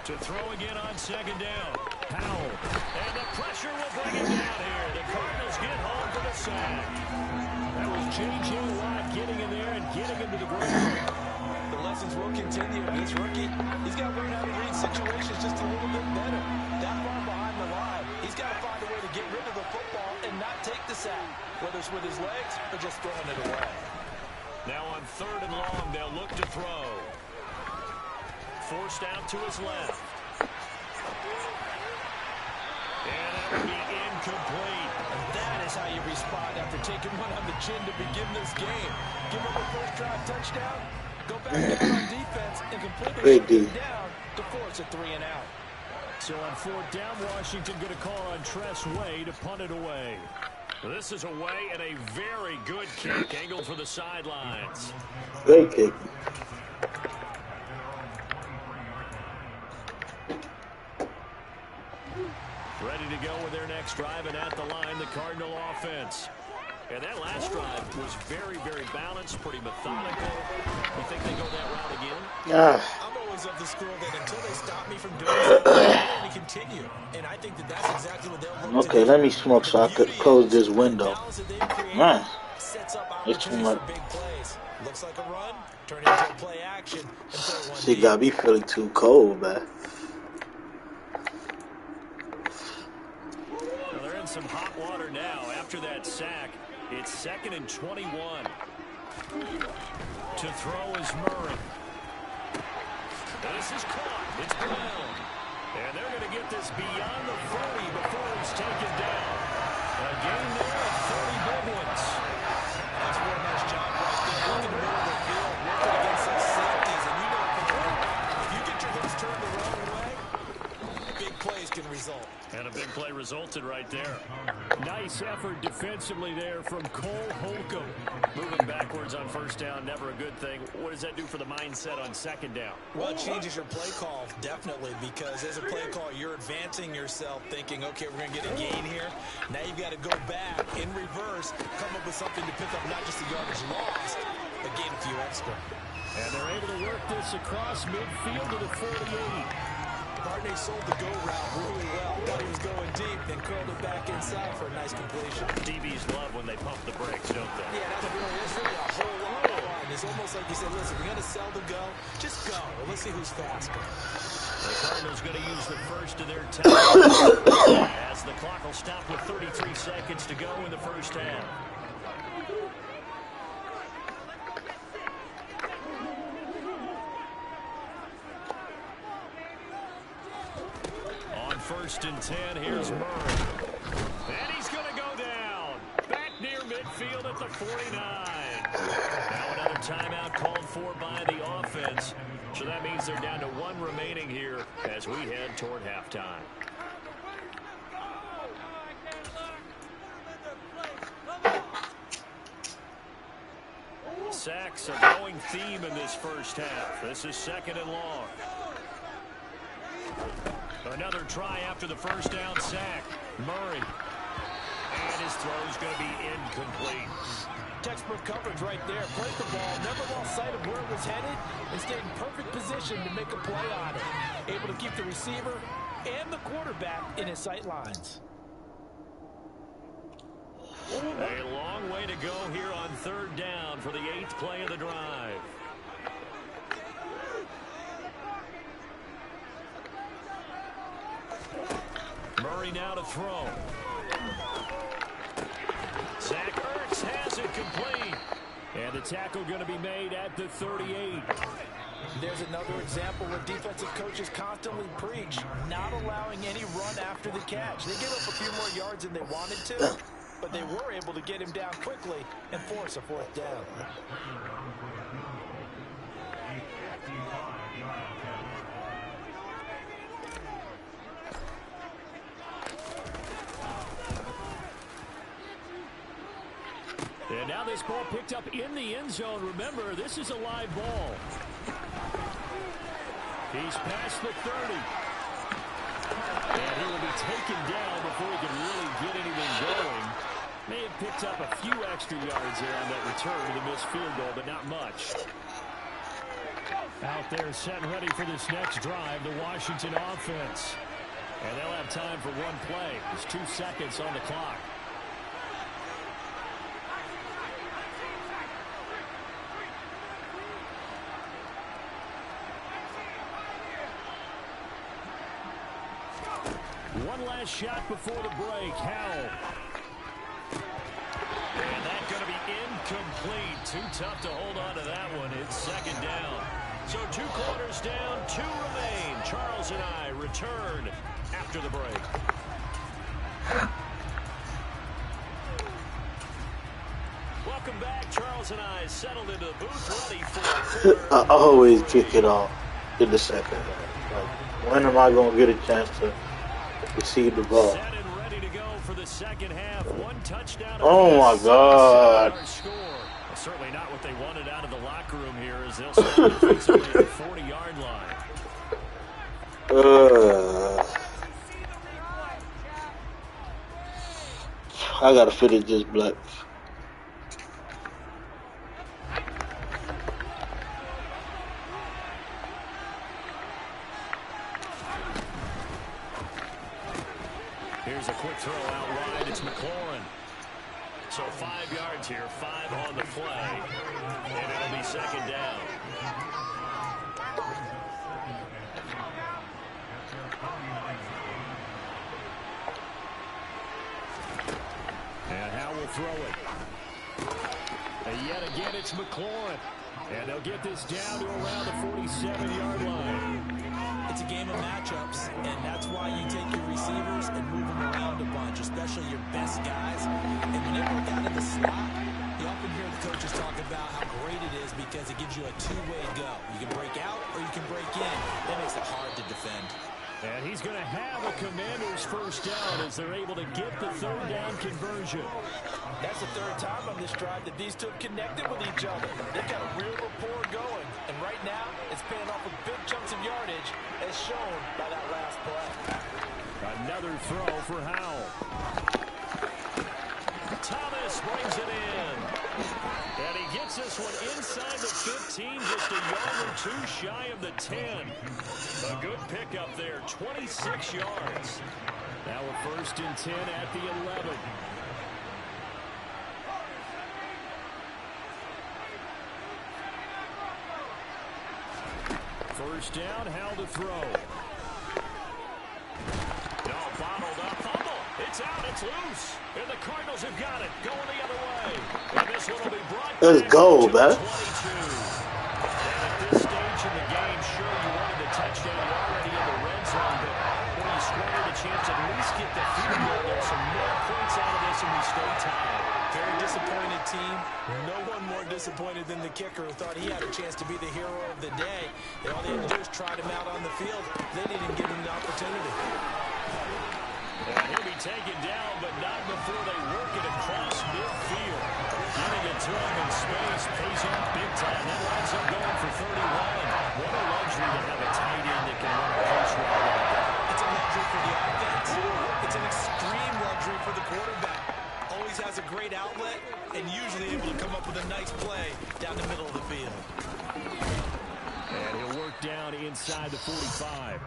To throw again on 2nd down. Powell. And the pressure will bring him down here. The Cardinals get home for the sack. That was J.J. Watt getting in there and getting him to the ground. The lessons will continue. This rookie, he's got to learn how to read situations just a little bit better. That far behind the line, he's got to find a way to get rid of the football and not take the sack, whether it's with his legs or just throwing it away. Now on 3rd and long, they'll look to throw. Forced out to his left. And that would be incomplete. And that is how you respond after taking one on the chin to begin this game. Give up a first drive touchdown, go back down on defense, and completely shut it down to force a 3 and out. So on 4th down, Washington going to call on Tress Way to punt it away. This is away and a very good kick angled for the sidelines. Great kick. Ready to go with their next drive, and at the line, the Cardinal offense. And that last drive was very, very balanced, pretty methodical. You think they go that route again? I'm always of the school that until they stop me from doing something, I'm going to continue. And I think that that's exactly what they'll look to do. Okay, let me smoke so I could close this window. Man, it's too much. Looks like a run, turn into a play action. Shit got me feeling too cold, man. some hot water now after that sack. It's 2nd and 21. To throw is Murray. This is caught. It's Brown. And they're going to get this beyond the 40 before he's taken down. A gain there of 30 big ones. That's a real nice job right there. Look in the middle of the field, working against those safeties. And you know, if you get your hips turned the wrong way, big plays can result. And a big play resulted right there. Nice effort defensively there from Cole Holcomb. Moving backwards on first down, never a good thing. What does that do for the mindset on second down? Well, it changes your play call, definitely, because as a play call, you're advancing yourself thinking, okay, we're going to get a gain here. Now you've got to go back in reverse, come up with something to pick up not just the yardage lost, but gain a few extra. And they're able to work this across midfield to the 48. Barney sold the go route really well. Thought he was going deep, then curled it back inside for a nice completion. DBs love when they pump the brakes, don't they? Yeah, that's really a whole lot of fun. It's almost like you said, listen, we're going to sell the go. Just go. Well, let's see who's faster. The Cardinals going to use the first of their time as the clock will stop with 33 seconds to go in the first half. First and 10, here's Murray. And he's going to go down. Back near midfield at the 49. Now another timeout called for by the offense. So that means they're down to 1 remaining here as we head toward halftime. Sacks a going theme in this first half. This is 2nd and long. Another try after the first down sack. Murray. And his throw's going to be incomplete. Textbook coverage right there. Played the ball, never lost sight of where it was headed, and stayed in perfect position to make a play on it. Able to keep the receiver and the quarterback in his sight lines. A long way to go here on 3rd down for the 8th play of the drive. Murray now to throw. Zach Ertz has it complete. And the tackle going to be made at the 38. There's another example where defensive coaches constantly preach, not allowing any run after the catch. They gave up a few more yards than they wanted to, but they were able to get him down quickly and force a 4th down. And now this ball picked up in the end zone. Remember, this is a live ball. He's past the 30. And he will be taken down before he can really get anything going. May have picked up a few extra yards there on that return to the missed field goal, but not much. Out there set and ready for this next drive, the Washington offense. And they'll have time for one play. There's 2 seconds on the clock. One last shot before the break. Howell. And that's going to be incomplete. Too tough to hold on to that one. It's 2nd down. So 2 quarters down, 2 remain. Charles and I return after the break. Welcome back. Charles and I settled into the booth ready for I always kick it off in the second half. Like, when am I going to get a chance to receive the ball? Set and ready to go for the second half. 1 touchdown. Oh my God. Well, certainly not what they wanted out of the locker room here as they'll start defensively at the 40-yard line. I gotta finish this black. Here's a quick throw out wide. It's McLaurin. So 5 yards here, 5 on the play, and it'll be 2nd down. throw it. And yet again, it's McLaurin. And they'll get this down to around the 47-yard line. It's a game of matchups, and that's why you take your receivers and move them around a bunch, especially your best guys. And when they work out in the slot, you often hear the coaches talk about how great it is because it gives you a two-way go. You can break out or you can break in. That makes it hard to defend. And he's going to have a Commander's first down as they're able to get the third down conversion. That's the third time on this drive that these two have connected with each other. They've got a real rapport going. And right now, it's paying off with big chunks of yardage, as shown by that last play. Another throw for Howell. Thomas brings it in. And he gets this one inside the 15, just a yard or two shy of the 10. A good pickup there, 26 yards. Now a 1st and 10 at the 11. First down, Howell to throw. No, bottled up, fumble. It's out, it's loose. And the Cardinals have got it, going the other way. And this one will be brought Let's go, man. 22. And at this stage in the game, sure, you wanted the touchdown. You're already in the red zone, but when you squandered a chance to at least get the field goal, there's some more points out of this and we stay tied. Very disappointed team. No one more disappointed than the kicker who thought he had a chance to be the hero of the day. And all they had to do is trot him out on the field. They didn't give him the opportunity. And he'll be taken down, but not before they work it across midfield. Getting it to him in space pays off big time. That winds up going for 31. What a luxury to have a tight end that can run a post route like that. It's a luxury for the offense. It's an extreme luxury for the quarterback. Always has a great outlet and usually able to come up with a nice play down the middle of the field. And he'll work down inside the 45.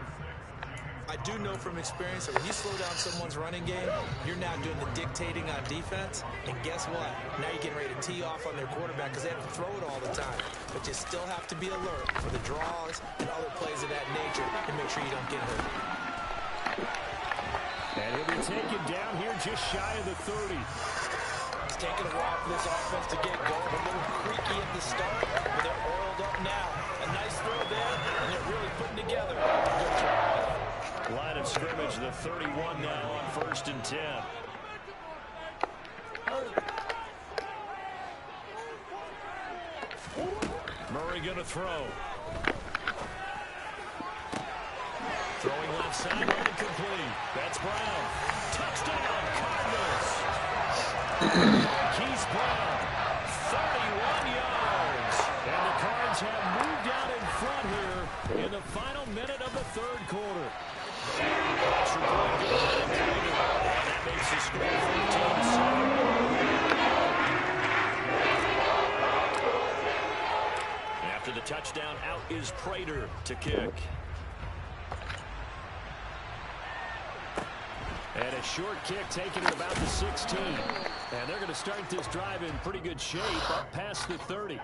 I do know from experience that when you slow down someone's running game, you're now doing the dictating on defense. And guess what? Now you're getting ready to tee off on their quarterback because they have to throw it all the time. But you still have to be alert for the draws and other plays of that nature and make sure you don't get hurt. And he'll be taken down here just shy of the 30. It's taking a while for this offense to get going. A little creaky at the start, but they're oiled up now. A nice throw there, and they're really putting together a good drive. Line of scrimmage, the 31 now on 1st and 10. Murray going to throw. Throwing left side, incomplete. That's Brown. Touchdown, Cardinals. Keith Brown, 31 yards. And the Cards have moved out in front here in the final minute of the 3rd quarter. That makes the score 14-7. After the touchdown, out is Prater to kick. And a short kick taken at about the 16. And they're going to start this drive in pretty good shape up past the 30.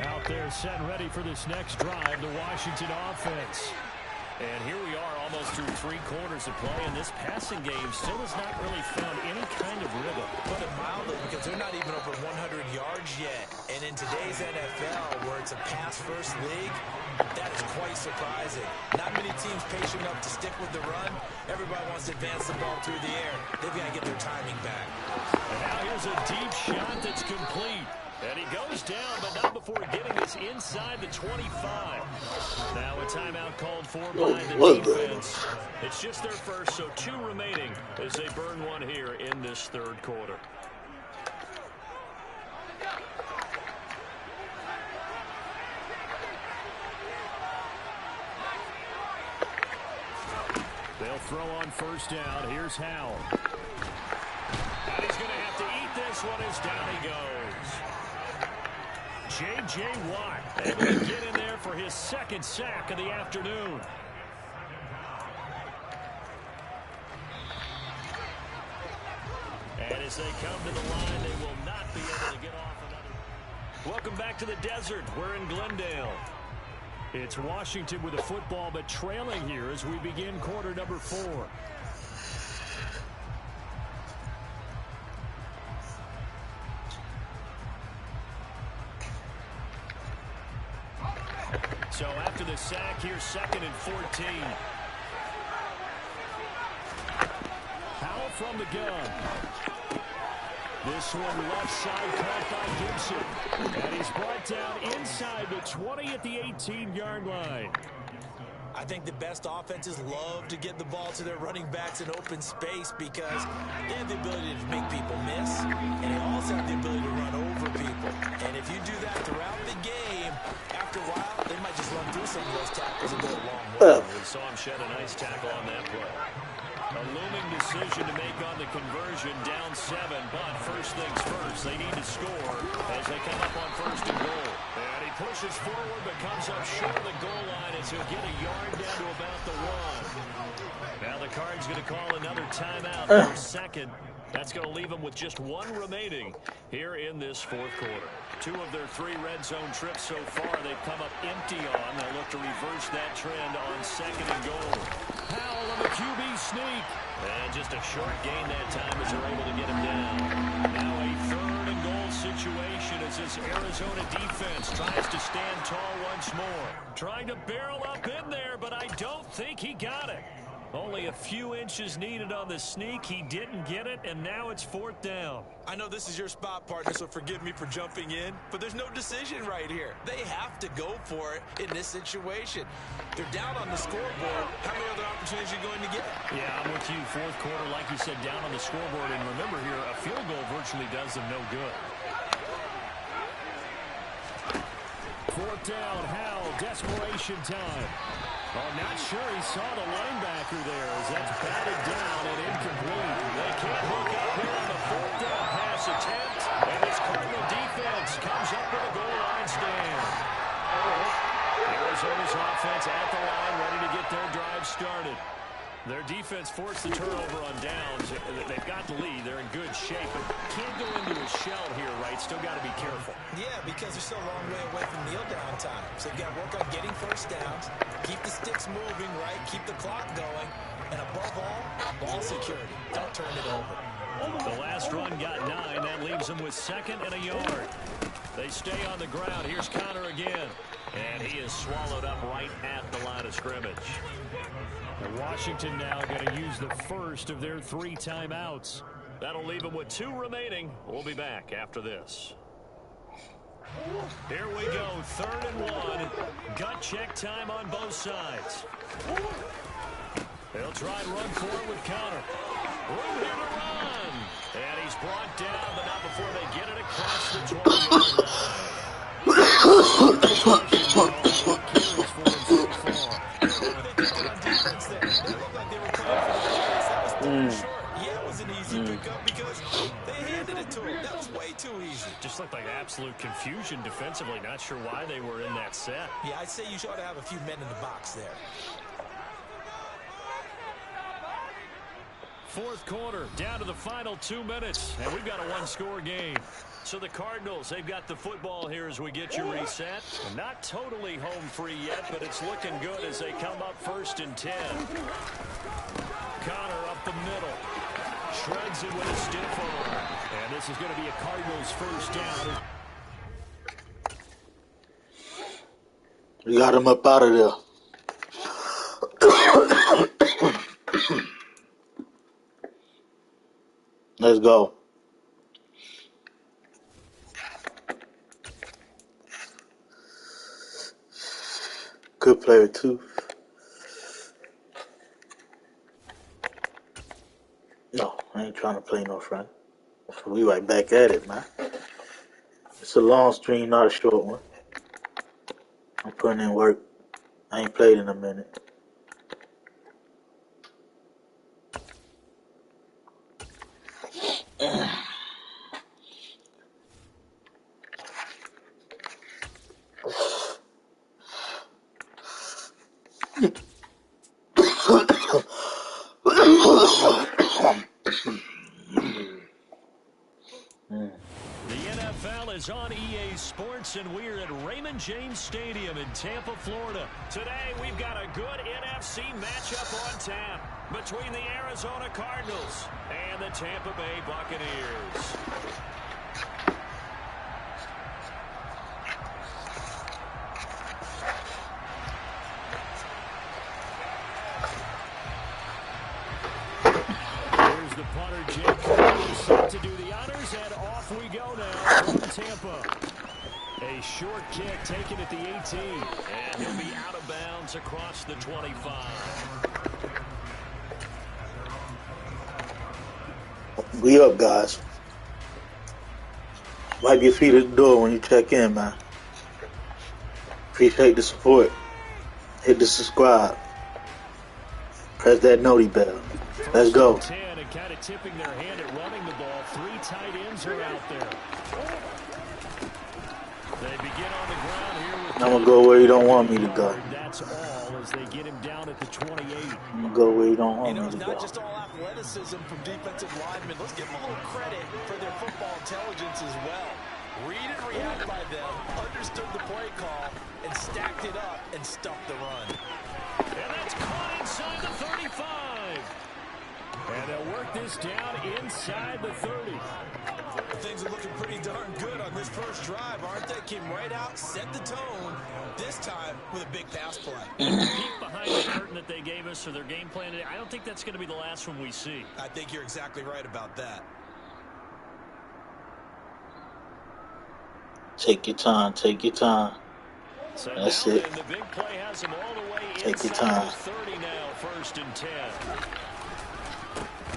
Out there set and ready for this next drive, the Washington offense. And here we are almost through 3 quarters of play, and this passing game still has not really found any kind of rhythm. Put it mildly, because they're not even over 100 yards yet. And in today's NFL, where it's a pass-first league, that is quite surprising. Not many teams patient enough to stick with the run. Everybody wants to advance the ball through the air. They've got to get their timing back. And now here's a deep shot that's complete. And he goes down, but not before getting this inside the 25. Now a timeout called for by the defense. It's just their first, so 2 remaining as they burn one here in this 3rd quarter. They'll throw on 1st down. Here's Howell. And he's going to have to eat this one as down he goes. J.J. Watt able to get in there for his 2nd sack of the afternoon. And as they come to the line, they will not be able to get off another. Welcome back to the desert. We're in Glendale. It's Washington with the football, but trailing here as we begin quarter number 4. So after the sack, here's 2nd and 14. Powell from the gun. This one left side caught by Gibson. And he's brought down inside the 20 at the 18-yard line. I think the best offenses love to get the ball to their running backs in open space because they have the ability to make people miss, and they also have the ability to run over people. And if you do that throughout the game, after a while, they might just run through some of those tackles and go a long way. We saw him shed a nice tackle on that play. A looming decision to make on the conversion, down 7, but first things first, they need to score as they come up on 1st and goal. And he pushes forward but comes up short of the goal line as he'll get a yard down to about the 1. Now the Card's going to call another timeout for 2nd. That's going to leave them with just 1 remaining here in this 4th quarter. 2 of their 3 red zone trips so far they've come up empty on. They'll look to reverse that trend on 2nd and goal. Powell on the QB sneak. And just a short gain that time as they're able to get him down. Now a 3rd and goal situation as this Arizona defense tries to stand tall once more. Trying to barrel up in there, but I don't think he got it. Only a few inches needed on the sneak. He didn't get it, and now it's 4th down. I know this is your spot, partner, so forgive me for jumping in, but there's no decision right here. They have to go for it in this situation. They're down on the scoreboard. How many other opportunities are you going to get? Yeah, I'm with you. 4th quarter, like you said, down on the scoreboard. And remember here, a field goal virtually does them no good. 4th down, Howell, desperation time. Oh, not sure he saw the linebacker there as that's batted down and incomplete. They can't hook up here on the 4th down pass attempt. And this Cardinal defense comes up with a goal line stand. Arizona's offense at the line, ready to get their drive started. Their defense forced the turnover on downs. They've got the lead. They're in good shape, but can't go into a shell here, right? Still got to be careful. Yeah, because they're still a long way away from kneel down time. So they've got to work on getting first downs, keep the sticks moving, right? Keep the clock going. And above all, ball security. Don't turn it over. The last run got 9. That leaves them with 2nd and a yard. They stay on the ground. Here's Connor again. And he is swallowed up right at the line of scrimmage. Washington now going to use the first of their 3 timeouts. That'll leave them with 2 remaining. We'll be back after this. Here we go, 3rd and 1. Gut check time on both sides. They'll try and run forward with Connor. Room here to run. And he's brought down, but not before they get it across the 20-yard line. Just looked like absolute confusion defensively. Not sure why they were in that set. Yeah, I'd say you should have a few men in the box there. 4th quarter, down to the final 2 minutes, and we've got a 1-score game. So the Cardinals, they've got the football here as we get you reset. Not totally home free yet, but it's looking good as they come up 1st and 10. Connor up the middle. Shreds it with a stiff arm. And this is going to be a Cardinals first down. We got him up out of there. Let's go. Good player, too. No, I ain't trying to play no friend. So we right back at it, man. It's a long stream, not a short one. I'm putting in work. I ain't played in a minute. Football is on EA Sports, and we're at Raymond James Stadium in Tampa, Florida. Today, we've got a good NFC matchup on tap between the Arizona Cardinals and the Tampa Bay Buccaneers. The punter, Jake, set to do the honors, and off we go now from Tampa. A short kick taken at the 18, and he'll be out of bounds across the 25. We up, guys. Wipe your feet at the door when you check in, man. Appreciate the support. Hit the subscribe. Press that noti bell. Let's go. Kind of tipping their hand at running the ball. 3 tight ends are out there. They begin on the ground here with I'm going to go where you don't want me to go. That's all as they get him down at the 28. I'm going to go where you don't want me to It's go. not just all athleticism from defensive linemen. Let's give them a little credit for their football intelligence as well. Read and react by them, understood the play call, and stacked it up and stuffed the run. And that's caught inside the 35. And they'll work this down inside the 30. Things are looking pretty darn good on this first drive, aren't they? Came right out, set the tone, this time with a big pass play. Peek behind the curtain that they gave us for their game plan today. I don't think that's going to be the last one we see. I think you're exactly right about that. Take your time. Take your time. So that's now it. The big play has them all the way Take your inside time. the 30 now, 1st and 10.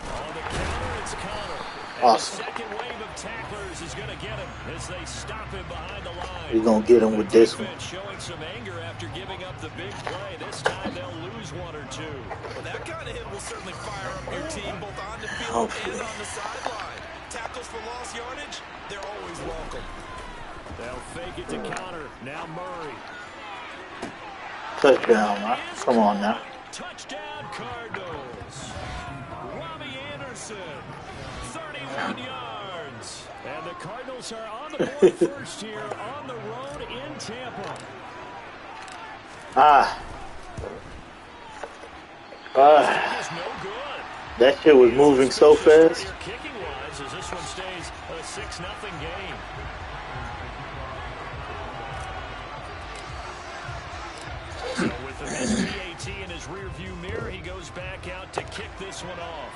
On the counter, it's Connor. And Awesome. the second wave of tacklers is going to get him as they stop him behind the line. We're going to get him with this one. Showing some anger after giving up the big play. This time they'll lose 1 or 2. Well, that kind of hit will certainly fire up your team both on the field and on the sideline. Tackles for lost yardage, they're always welcome. They'll fake it to Connor. Now Murray. Touchdown, man. Come on now. Touchdown Cardinals. Robbie Anderson, 31 yards. And the Cardinals are on the board first here on the road in Tampa. Is no good. That shit was moving so fast. Kicking wise, as this one stays a 6-0 game. So with the missed PAT in his rearview mirror, he goes back out to kick this one off.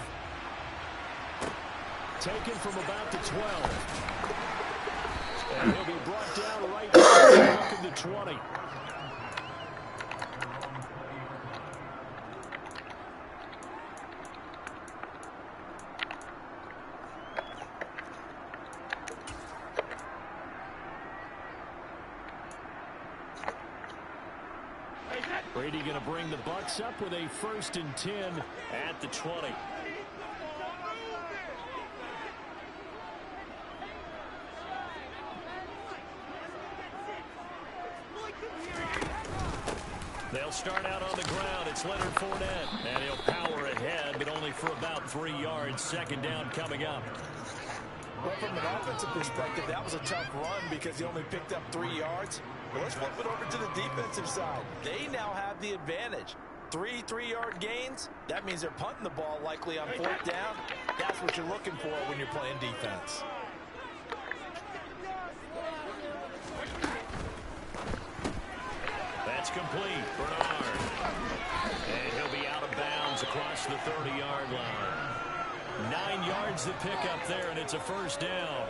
Taken from about the 12. And he'll be brought down right back in the 20. Brady going to bring the Bucs up with a 1st and 10 at the 20. They'll start out on the ground. It's Leonard Fournette, and he'll power ahead, but only for about 3 yards. 2nd down coming up. Well, from an offensive perspective, that was a tough run because he only picked up 3 yards. Well, let's flip it over to the defensive side. They now have the advantage. 3 3-yard gains. That means they're punting the ball likely on 4th down. That's what you're looking for when you're playing defense. That's complete. Bernard. And he'll be out of bounds across the 30-yard line. 9 yards to pick up there, and it's a 1st down.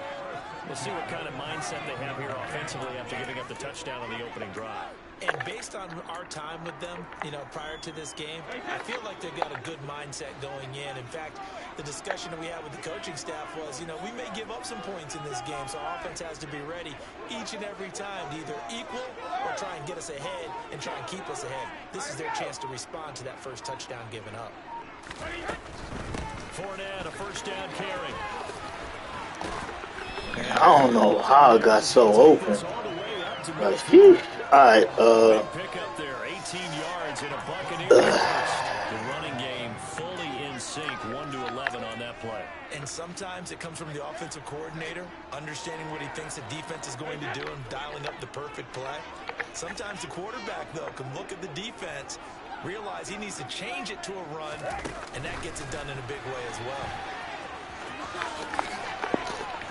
We'll see what kind of mindset they have here offensively after giving up the touchdown on the opening drive. And based on our time with them, prior to this game, I feel like they've got a good mindset going in. In fact, the discussion that we had with the coaching staff was, we may give up some points in this game, so our offense has to be ready each and every time to either equal or try and get us ahead and try and keep us ahead. This is their chance to respond to that first touchdown given up. Fournette, a 1st down carry. I don't know how I got so open. Like, phew. All right, Pick up there, 18 yards in a Buccaneers first. The running game fully in sync, 1 to 11 on that play. And sometimes sometimes it comes from the offensive coordinator, understanding what he thinks the defense is going to do and dialing up the perfect play. Sometimes the quarterback, though, can look at the defense, realize he needs to change it to a run, and that gets it done in a big way as well.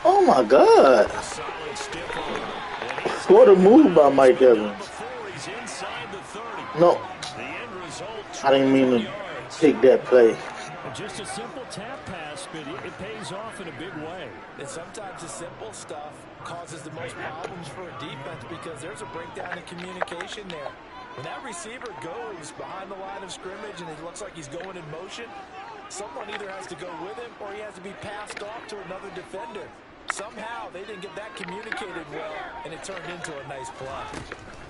Oh my God. What a move by Mike Evans. No. I didn't mean to take that play. Just a simple tap pass, but it pays off in a big way. And sometimes the simple stuff causes the most problems for a defense because there's a breakdown in communication there. When that receiver goes behind the line of scrimmage and it looks like he's going in motion, someone either has to go with him or he has to be passed off to another defender. Somehow they didn't get that communicated well, and it turned into a nice play.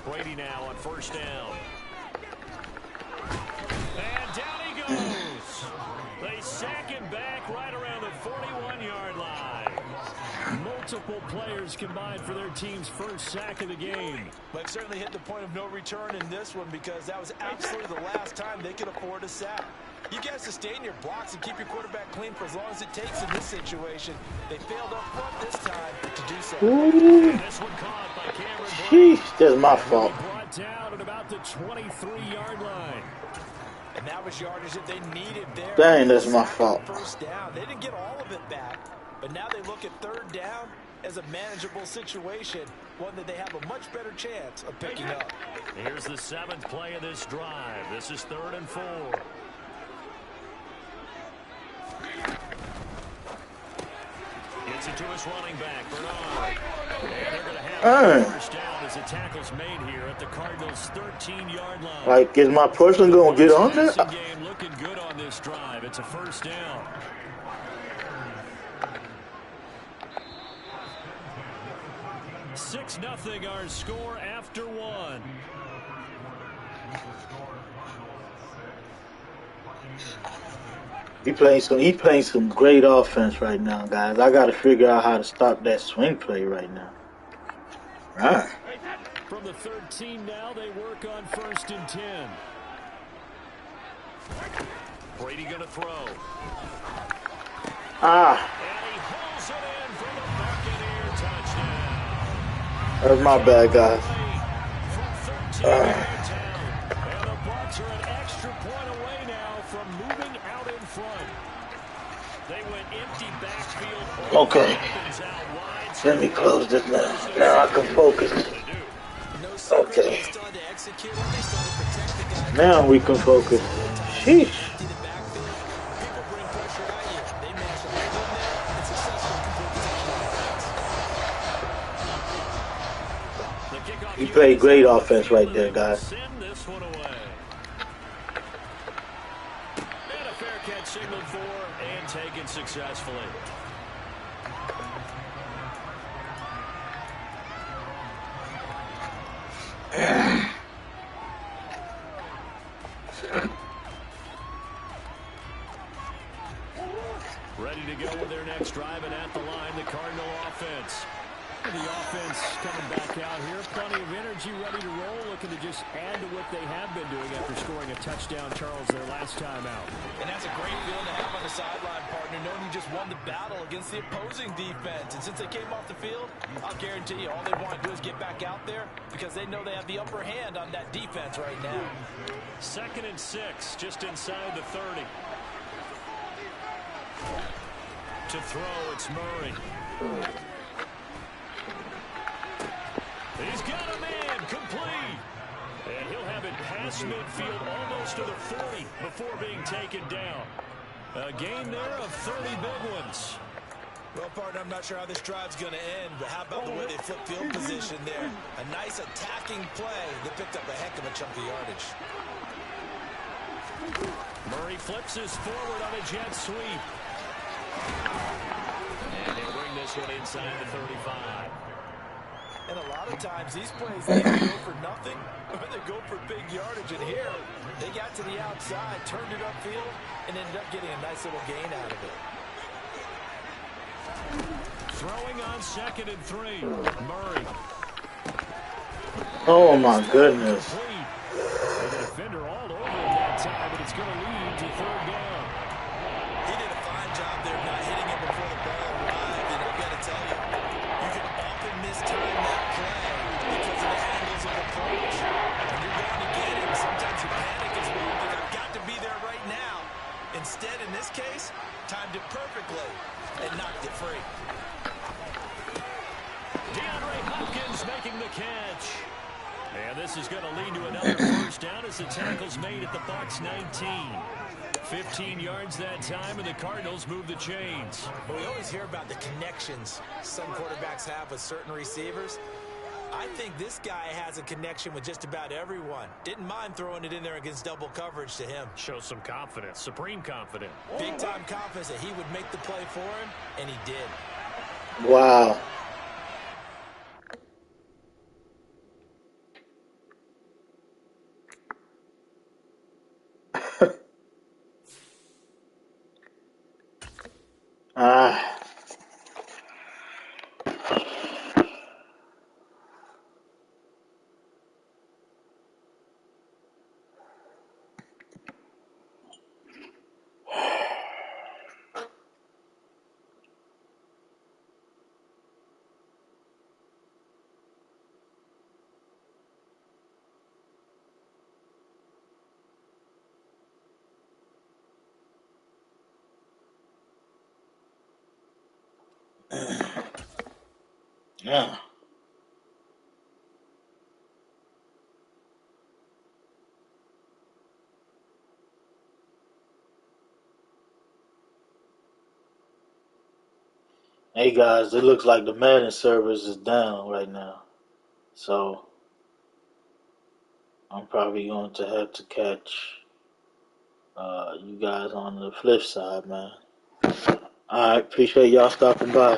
Brady now on first down. And down he goes. They sack him back right around the 41-yard line. Multiple players combined for their team's first sack of the game. But certainly hit the point of no return in this one because that was absolutely the last time they could afford a sack. You guys sustain your blocks and keep your quarterback clean for as long as it takes in this situation. They failed up front this time to do so. This one caught by Cameron. Sheesh, that's my fault. Brought down at about the 23-yard line. And that was yardage that they needed there. Dang, that's my fault. First down. They didn't get all of it back, but now they look at third down as a manageable situation, one that they have a much better chance of picking up. Here's the 7th play of this drive. This is 3rd and 4. Gets it to his running back, Bernard. And they're going to have first down as the tackle's made here at the Cardinals' 13-yard line. Like, is my person going to get on there? Game looking good on this drive. It's a first down. Six nothing our score after one. He playing some great offense right now, guys. I got to figure out how to stop that swing play right now. Right. From the 13 now, they work on 1st and 10. Brady going to throw. Ah. And he hauls it in for the Buccaneer touchdown. That's my bad, guys. And the Bucs are an extra point away now from moving out in front. They went empty backfield. Okay. Let me close this now. Now I can focus. Okay. Now we can focus. Sheesh. He played great offense right there, guys. Send this one away. And a fair catch signaled for and taken successfully. Ready to go with their next drive, and at the line, the Cardinal offense. The offense coming back out here. Plenty of energy, ready to roll, looking to just add to what they have been doing after scoring a touchdown, Charles, their last time out. And that's a great feeling to have on the sideline, partner, knowing you just won the battle against the opposing defense. And since they came off the field, I'll guarantee you all they want to do is get back out there because they know they have the upper hand on that defense right now. 2nd and 6, just inside the 30. To throw, it's Murray. He's got a man, complete. And he'll have it past midfield, almost to the 40 before being taken down. A gain there of 30 big ones. Well, partner, I'm not sure how this drive's going to end, but how about the way they flip field position there? A nice attacking play that picked up a heck of a chunk of yardage. Murray flips his forward on a jet sweep. And they bring this one inside the 35. And a lot of times these plays, they either go for nothing or they go for big yardage. And here, they got to the outside, turned it upfield, and ended up getting a nice little gain out of it. Throwing on 2nd and 3. Murray. Oh my goodness. The defender all over at that time, but it's going to lead to 3rd down. He did a fine job there not hitting him before the free. DeAndre Hopkins making the catch. And this is going to lead to another first down as the tackle's made at the Bucs 19. 15 yards that time, and the Cardinals move the chains. But we always hear about the connections some quarterbacks have with certain receivers. I think this guy has a connection with just about everyone. Didn't mind throwing it in there against double coverage to him. Shows some confidence, supreme confidence. Big-time confidence that he would make the play for him, and he did. Wow. Yeah. Hey guys, it looks like the Madden servers is down right now. So I'm probably going to have to catch you guys on the flip side, man. Alright, appreciate y'all stopping by.